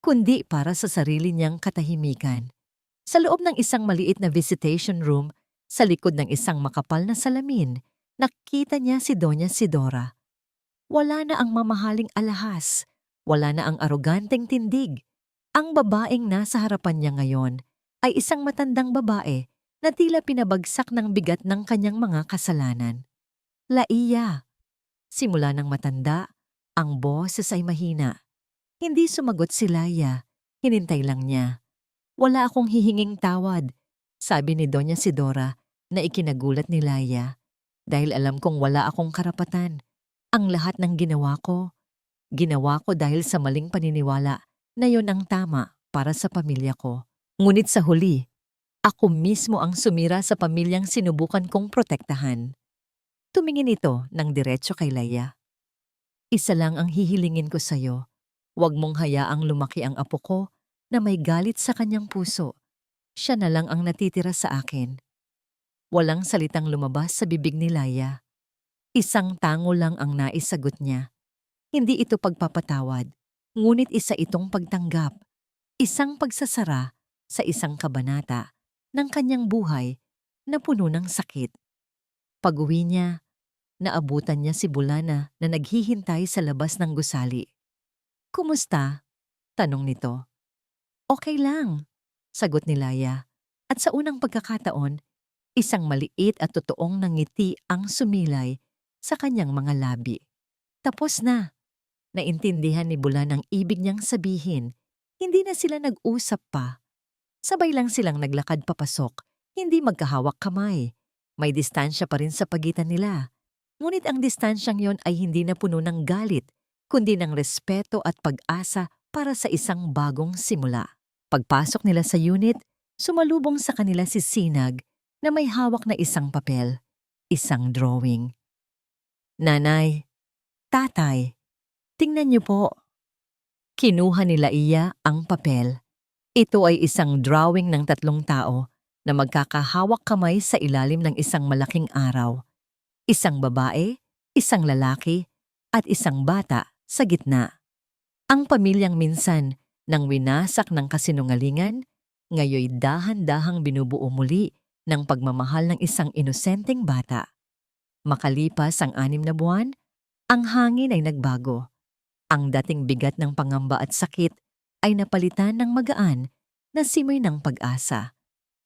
kundi para sa sarili niyang katahimikan. Sa loob ng isang maliit na visitation room, sa likod ng isang makapal na salamin, Nakita niya si Doña Sidora. Wala na ang mamahaling alahas. Wala na ang aroganteng tindig. Ang babaeng nasa harapan niya ngayon ay isang matandang babae na tila pinabagsak ng bigat ng kanyang mga kasalanan. Laiya. Simula ng matanda, ang boses ay mahina. Hindi sumagot si Laia. Hinintay lang niya. Wala akong hihinging tawad, sabi ni Doña Sidora na ikinagulat ni Laia. Dahil alam kong wala akong karapatan. Ang lahat ng ginawa ko dahil sa maling paniniwala na yon ang tama para sa pamilya ko. Ngunit sa huli, ako mismo ang sumira sa pamilyang sinubukan kong protektahan. Tumingin ito ng diretso kay Laia. Isa lang ang hihilingin ko sa'yo. Huwag mong hayaang lumaki ang apo ko na may galit sa kanyang puso. Siya na lang ang natitira sa akin. Walang salitang lumabas sa bibig ni Laia. Isang tango lang ang naisagot niya. Hindi ito pagpapatawad, ngunit isa itong pagtanggap. Isang pagsasara sa isang kabanata ng kanyang buhay na puno ng sakit. Pag-uwi niya, naabutan niya si Bulana na naghihintay sa labas ng gusali. "Kumusta?" tanong nito. "Okay lang," sagot ni Laia. At sa unang pagkakataon, isang maliit at totoong ngiti ang sumilay sa kanyang mga labi. Tapos na. Naintindihan ni Bulan ang ibig niyang sabihin. Hindi na sila nag-usap pa. Sabay lang silang naglakad papasok, hindi magkahawak kamay. May distansya pa rin sa pagitan nila. Ngunit ang distansyang yon ay hindi na puno ng galit, kundi ng respeto at pag-asa para sa isang bagong simula. Pagpasok nila sa unit, sumalubong sa kanila si Sinag na may hawak na isang papel, isang drawing. "Nanay, tatay, tingnan niyo po." Kinuha ni Laia ang papel. Ito ay isang drawing ng 3 tao na magkakahawak kamay sa ilalim ng isang malaking araw. Isang babae, isang lalaki, at isang bata sa gitna. Ang pamilyang minsan nang winasak ng kasinungalingan, ngayoy dahan-dahang binubuo muli ng pagmamahal ng isang inosenteng bata. Makalipas ang 6 na buwan, ang hangin ay nagbago. Ang dating bigat ng pangamba at sakit ay napalitan ng magaan na simoy ng pag-asa.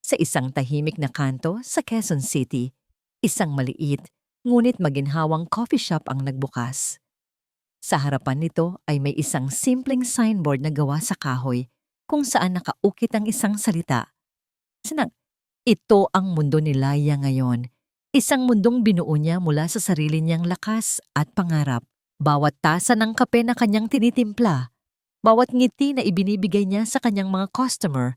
Sa isang tahimik na kanto sa Quezon City, isang maliit ngunit maginhawang coffee shop ang nagbukas. Sa harapan nito ay may isang simpleng signboard na gawa sa kahoy kung saan nakaukit ang isang salita. Ito ang mundo ni Laia ngayon. Isang mundong binuo niya mula sa sarili niyang lakas at pangarap. Bawat tasa ng kape na kanyang tinitimpla, bawat ngiti na ibinibigay niya sa kanyang mga customer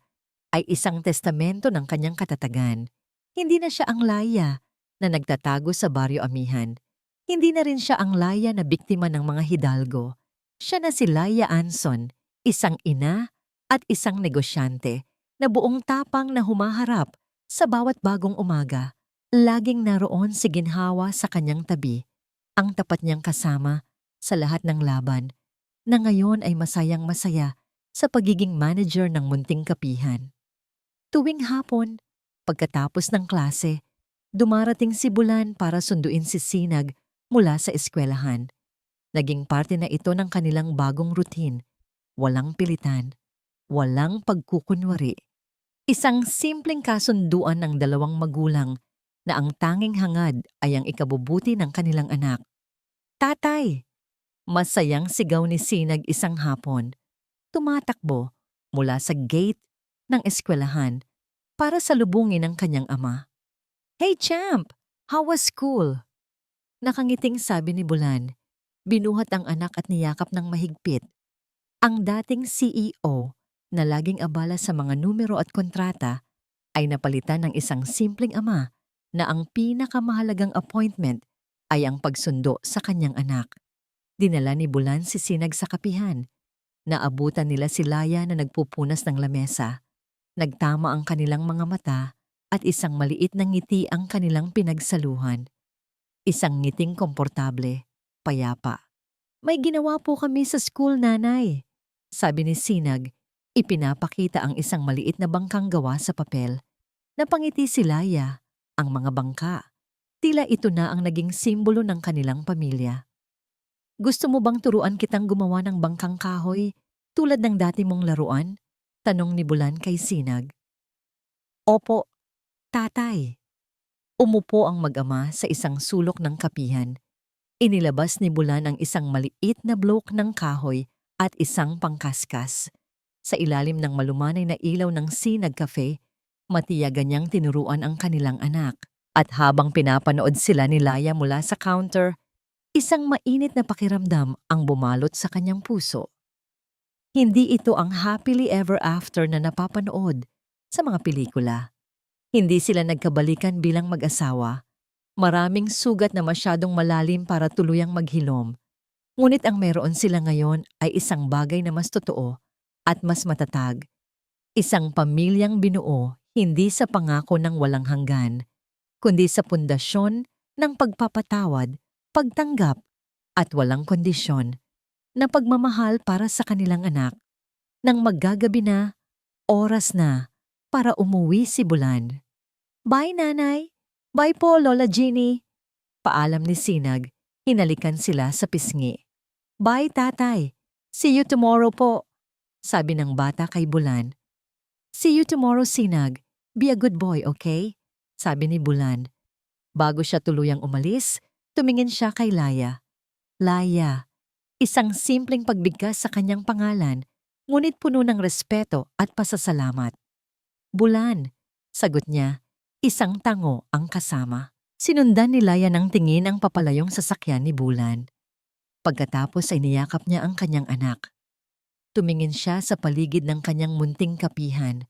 ay isang testamento ng kanyang katatagan. Hindi na siya ang Laia na nagtatago sa baryo Amihan. Hindi na rin siya ang Laia na biktima ng mga hidalgo. Siya na si Laia Anson, isang ina at isang negosyante na buong tapang na humaharap sa bawat bagong umaga. Laging naroon si ginhawa sa kanyang tabi, ang tapat niyang kasama sa lahat ng laban, na ngayon ay masayang-masaya sa pagiging manager ng munting kapihan. Tuwing hapon, pagkatapos ng klase, dumarating si Bulan para sunduin si Sinag mula sa eskwelahan. Naging parte na ito ng kanilang bagong routine. Walang pilitan, walang pagkukunwari. Isang simpleng kasunduan ng 2 magulang na ang tanging hangad ay ang ikabubuti ng kanilang anak. "Tatay!" Masayang sigaw ni Sinag isang hapon. Tumatakbo mula sa gate ng eskwelahan para salubungin ang kanyang ama. "Hey champ! How was school?" Nakangiting sabi ni Bulan. Binuhat ang anak at niyakap ng mahigpit. Ang dating CEO na laging abala sa mga numero at kontrata ay napalitan ng isang simpleng ama na ang pinakamahalagang appointment ay ang pagsundo sa kanyang anak. Dinala ni Bulan si Sinag sa kapihan. Naabutan nila si Laia na nagpupunas ng lamesa. Nagtama ang kanilang mga mata at isang maliit na ngiti ang kanilang pinagsaluhan. Isang ngiting komportable, payapa. "May ginawa po kami sa school, nanay," sabi ni Sinag. Ipinapakita ang isang maliit na bangkang gawa sa papel. Napangiti si Laia. Ang mga bangka, Tila ito na ang naging simbolo ng kanilang pamilya. Gusto mo bang turuan kitang gumawa ng bangkang kahoy tulad ng dati mong laruan? Tanong ni Bulan kay Sinag. Opo, tatay. Umupo ang mag-ama sa isang sulok ng kapihan. Inilabas ni Bulan ang isang maliit na blok ng kahoy at isang pangkaskas. Sa ilalim ng malumanay na ilaw ng Sinag Cafe, matiyagan niyang tinuruan ang kanilang anak. At habang pinapanood sila ni Laya mula sa counter, isang mainit na pakiramdam ang bumalot sa kanyang puso. Hindi ito ang happily ever after na napapanood sa mga pelikula. Hindi sila nagkabalikan bilang mag-asawa. Maraming sugat na masyadong malalim para tuluyang maghilom. Ngunit ang meron sila ngayon ay isang bagay na mas totoo at mas matatag. Isang pamilyang binuo hindi sa pangako ng walang hanggan, kundi sa pundasyon ng pagpapatawad, pagtanggap at walang kondisyon na pagmamahal para sa kanilang anak. Nang maggagabi na, oras na para umuwi si Bulan. Bye, Nanay! Bye po, Lola Jeannie! Paalam ni Sinag, hinalikan sila sa pisngi. Bye, Tatay! See you tomorrow po! Sabi ng bata kay Bulan. See you tomorrow, Sinag. Be a good boy, okay? Sabi ni Bulan. Bago siya tuluyang umalis, tumingin siya kay Laya. Laya, isang simpleng pagbigkas sa kanyang pangalan, ngunit puno ng respeto at pasasalamat. Bulan, sagot niya, isang tango ang kasama. Sinundan ni Laya ng tingin ang papalayong sasakyan ni Bulan. Pagkatapos ay niyakap niya ang kanyang anak. Tumingin siya sa paligid ng kanyang munting kapihan,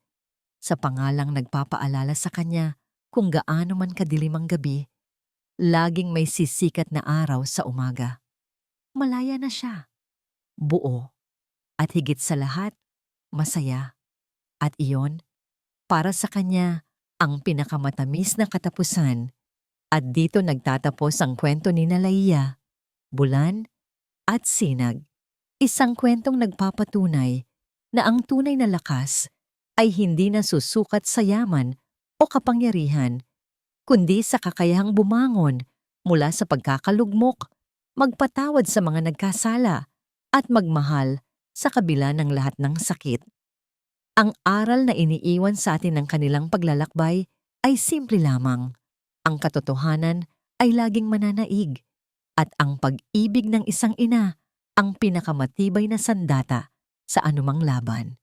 sa pangalang nagpapaalala sa kanya kung gaano man kadilim ang gabi, laging may sisikat na araw sa umaga. Malaya na siya, buo, at higit sa lahat, masaya. At iyon, para sa kanya, ang pinakamatamis na katapusan. At dito nagtatapos ang kwento ni Laya, Bulan, at Sinag. Isang kwentong nagpapatunay na ang tunay na lakas ay hindi nasusukat sa yaman o kapangyarihan, kundi sa kakayahang bumangon mula sa pagkakalugmok, magpatawad sa mga nagkasala, at magmahal sa kabila ng lahat ng sakit. Ang aral na iniiwan sa atin ng kanilang paglalakbay ay simple lamang. Ang katotohanan ay laging mananaig, at ang pag-ibig ng isang ina ang pinakamatibay na sandata sa anumang laban.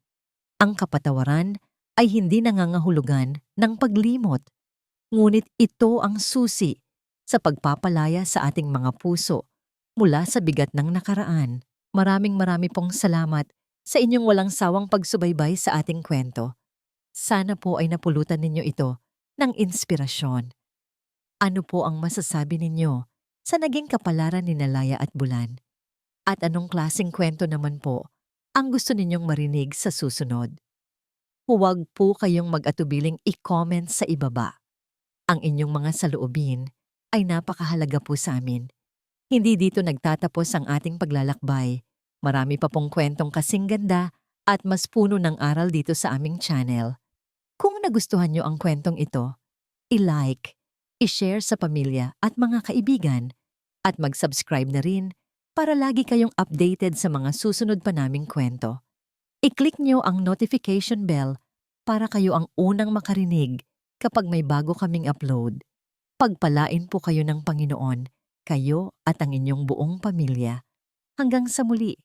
Ang kapatawaran ay hindi nangangahulugan ng paglimot, ngunit ito ang susi sa pagpapalaya sa ating mga puso mula sa bigat ng nakaraan. Maraming pong salamat sa inyong walang sawang pagsubaybay sa ating kwento. Sana po ay napulutan ninyo ito ng inspirasyon. Ano po ang masasabi ninyo sa naging kapalaran ni Laya at Bulan? At anong klaseng kwento naman po ang gusto ninyong marinig sa susunod? Huwag po kayong mag-atubiling i-comment sa ibaba. Ang inyong mga saloobin ay napakahalaga po sa amin. Hindi dito nagtatapos ang ating paglalakbay. Marami pa pong kwentong kasing ganda at mas puno ng aral dito sa aming channel. Kung nagustuhan nyo ang kwentong ito, i-like, i-share sa pamilya at mga kaibigan, at mag-subscribe na rin para lagi kayong updated sa mga susunod pa naming kwento. I-click nyo ang notification bell para kayo ang unang makarinig kapag may bago kaming upload. Pagpalain po kayo ng Panginoon, kayo at ang inyong buong pamilya. Hanggang sa muli.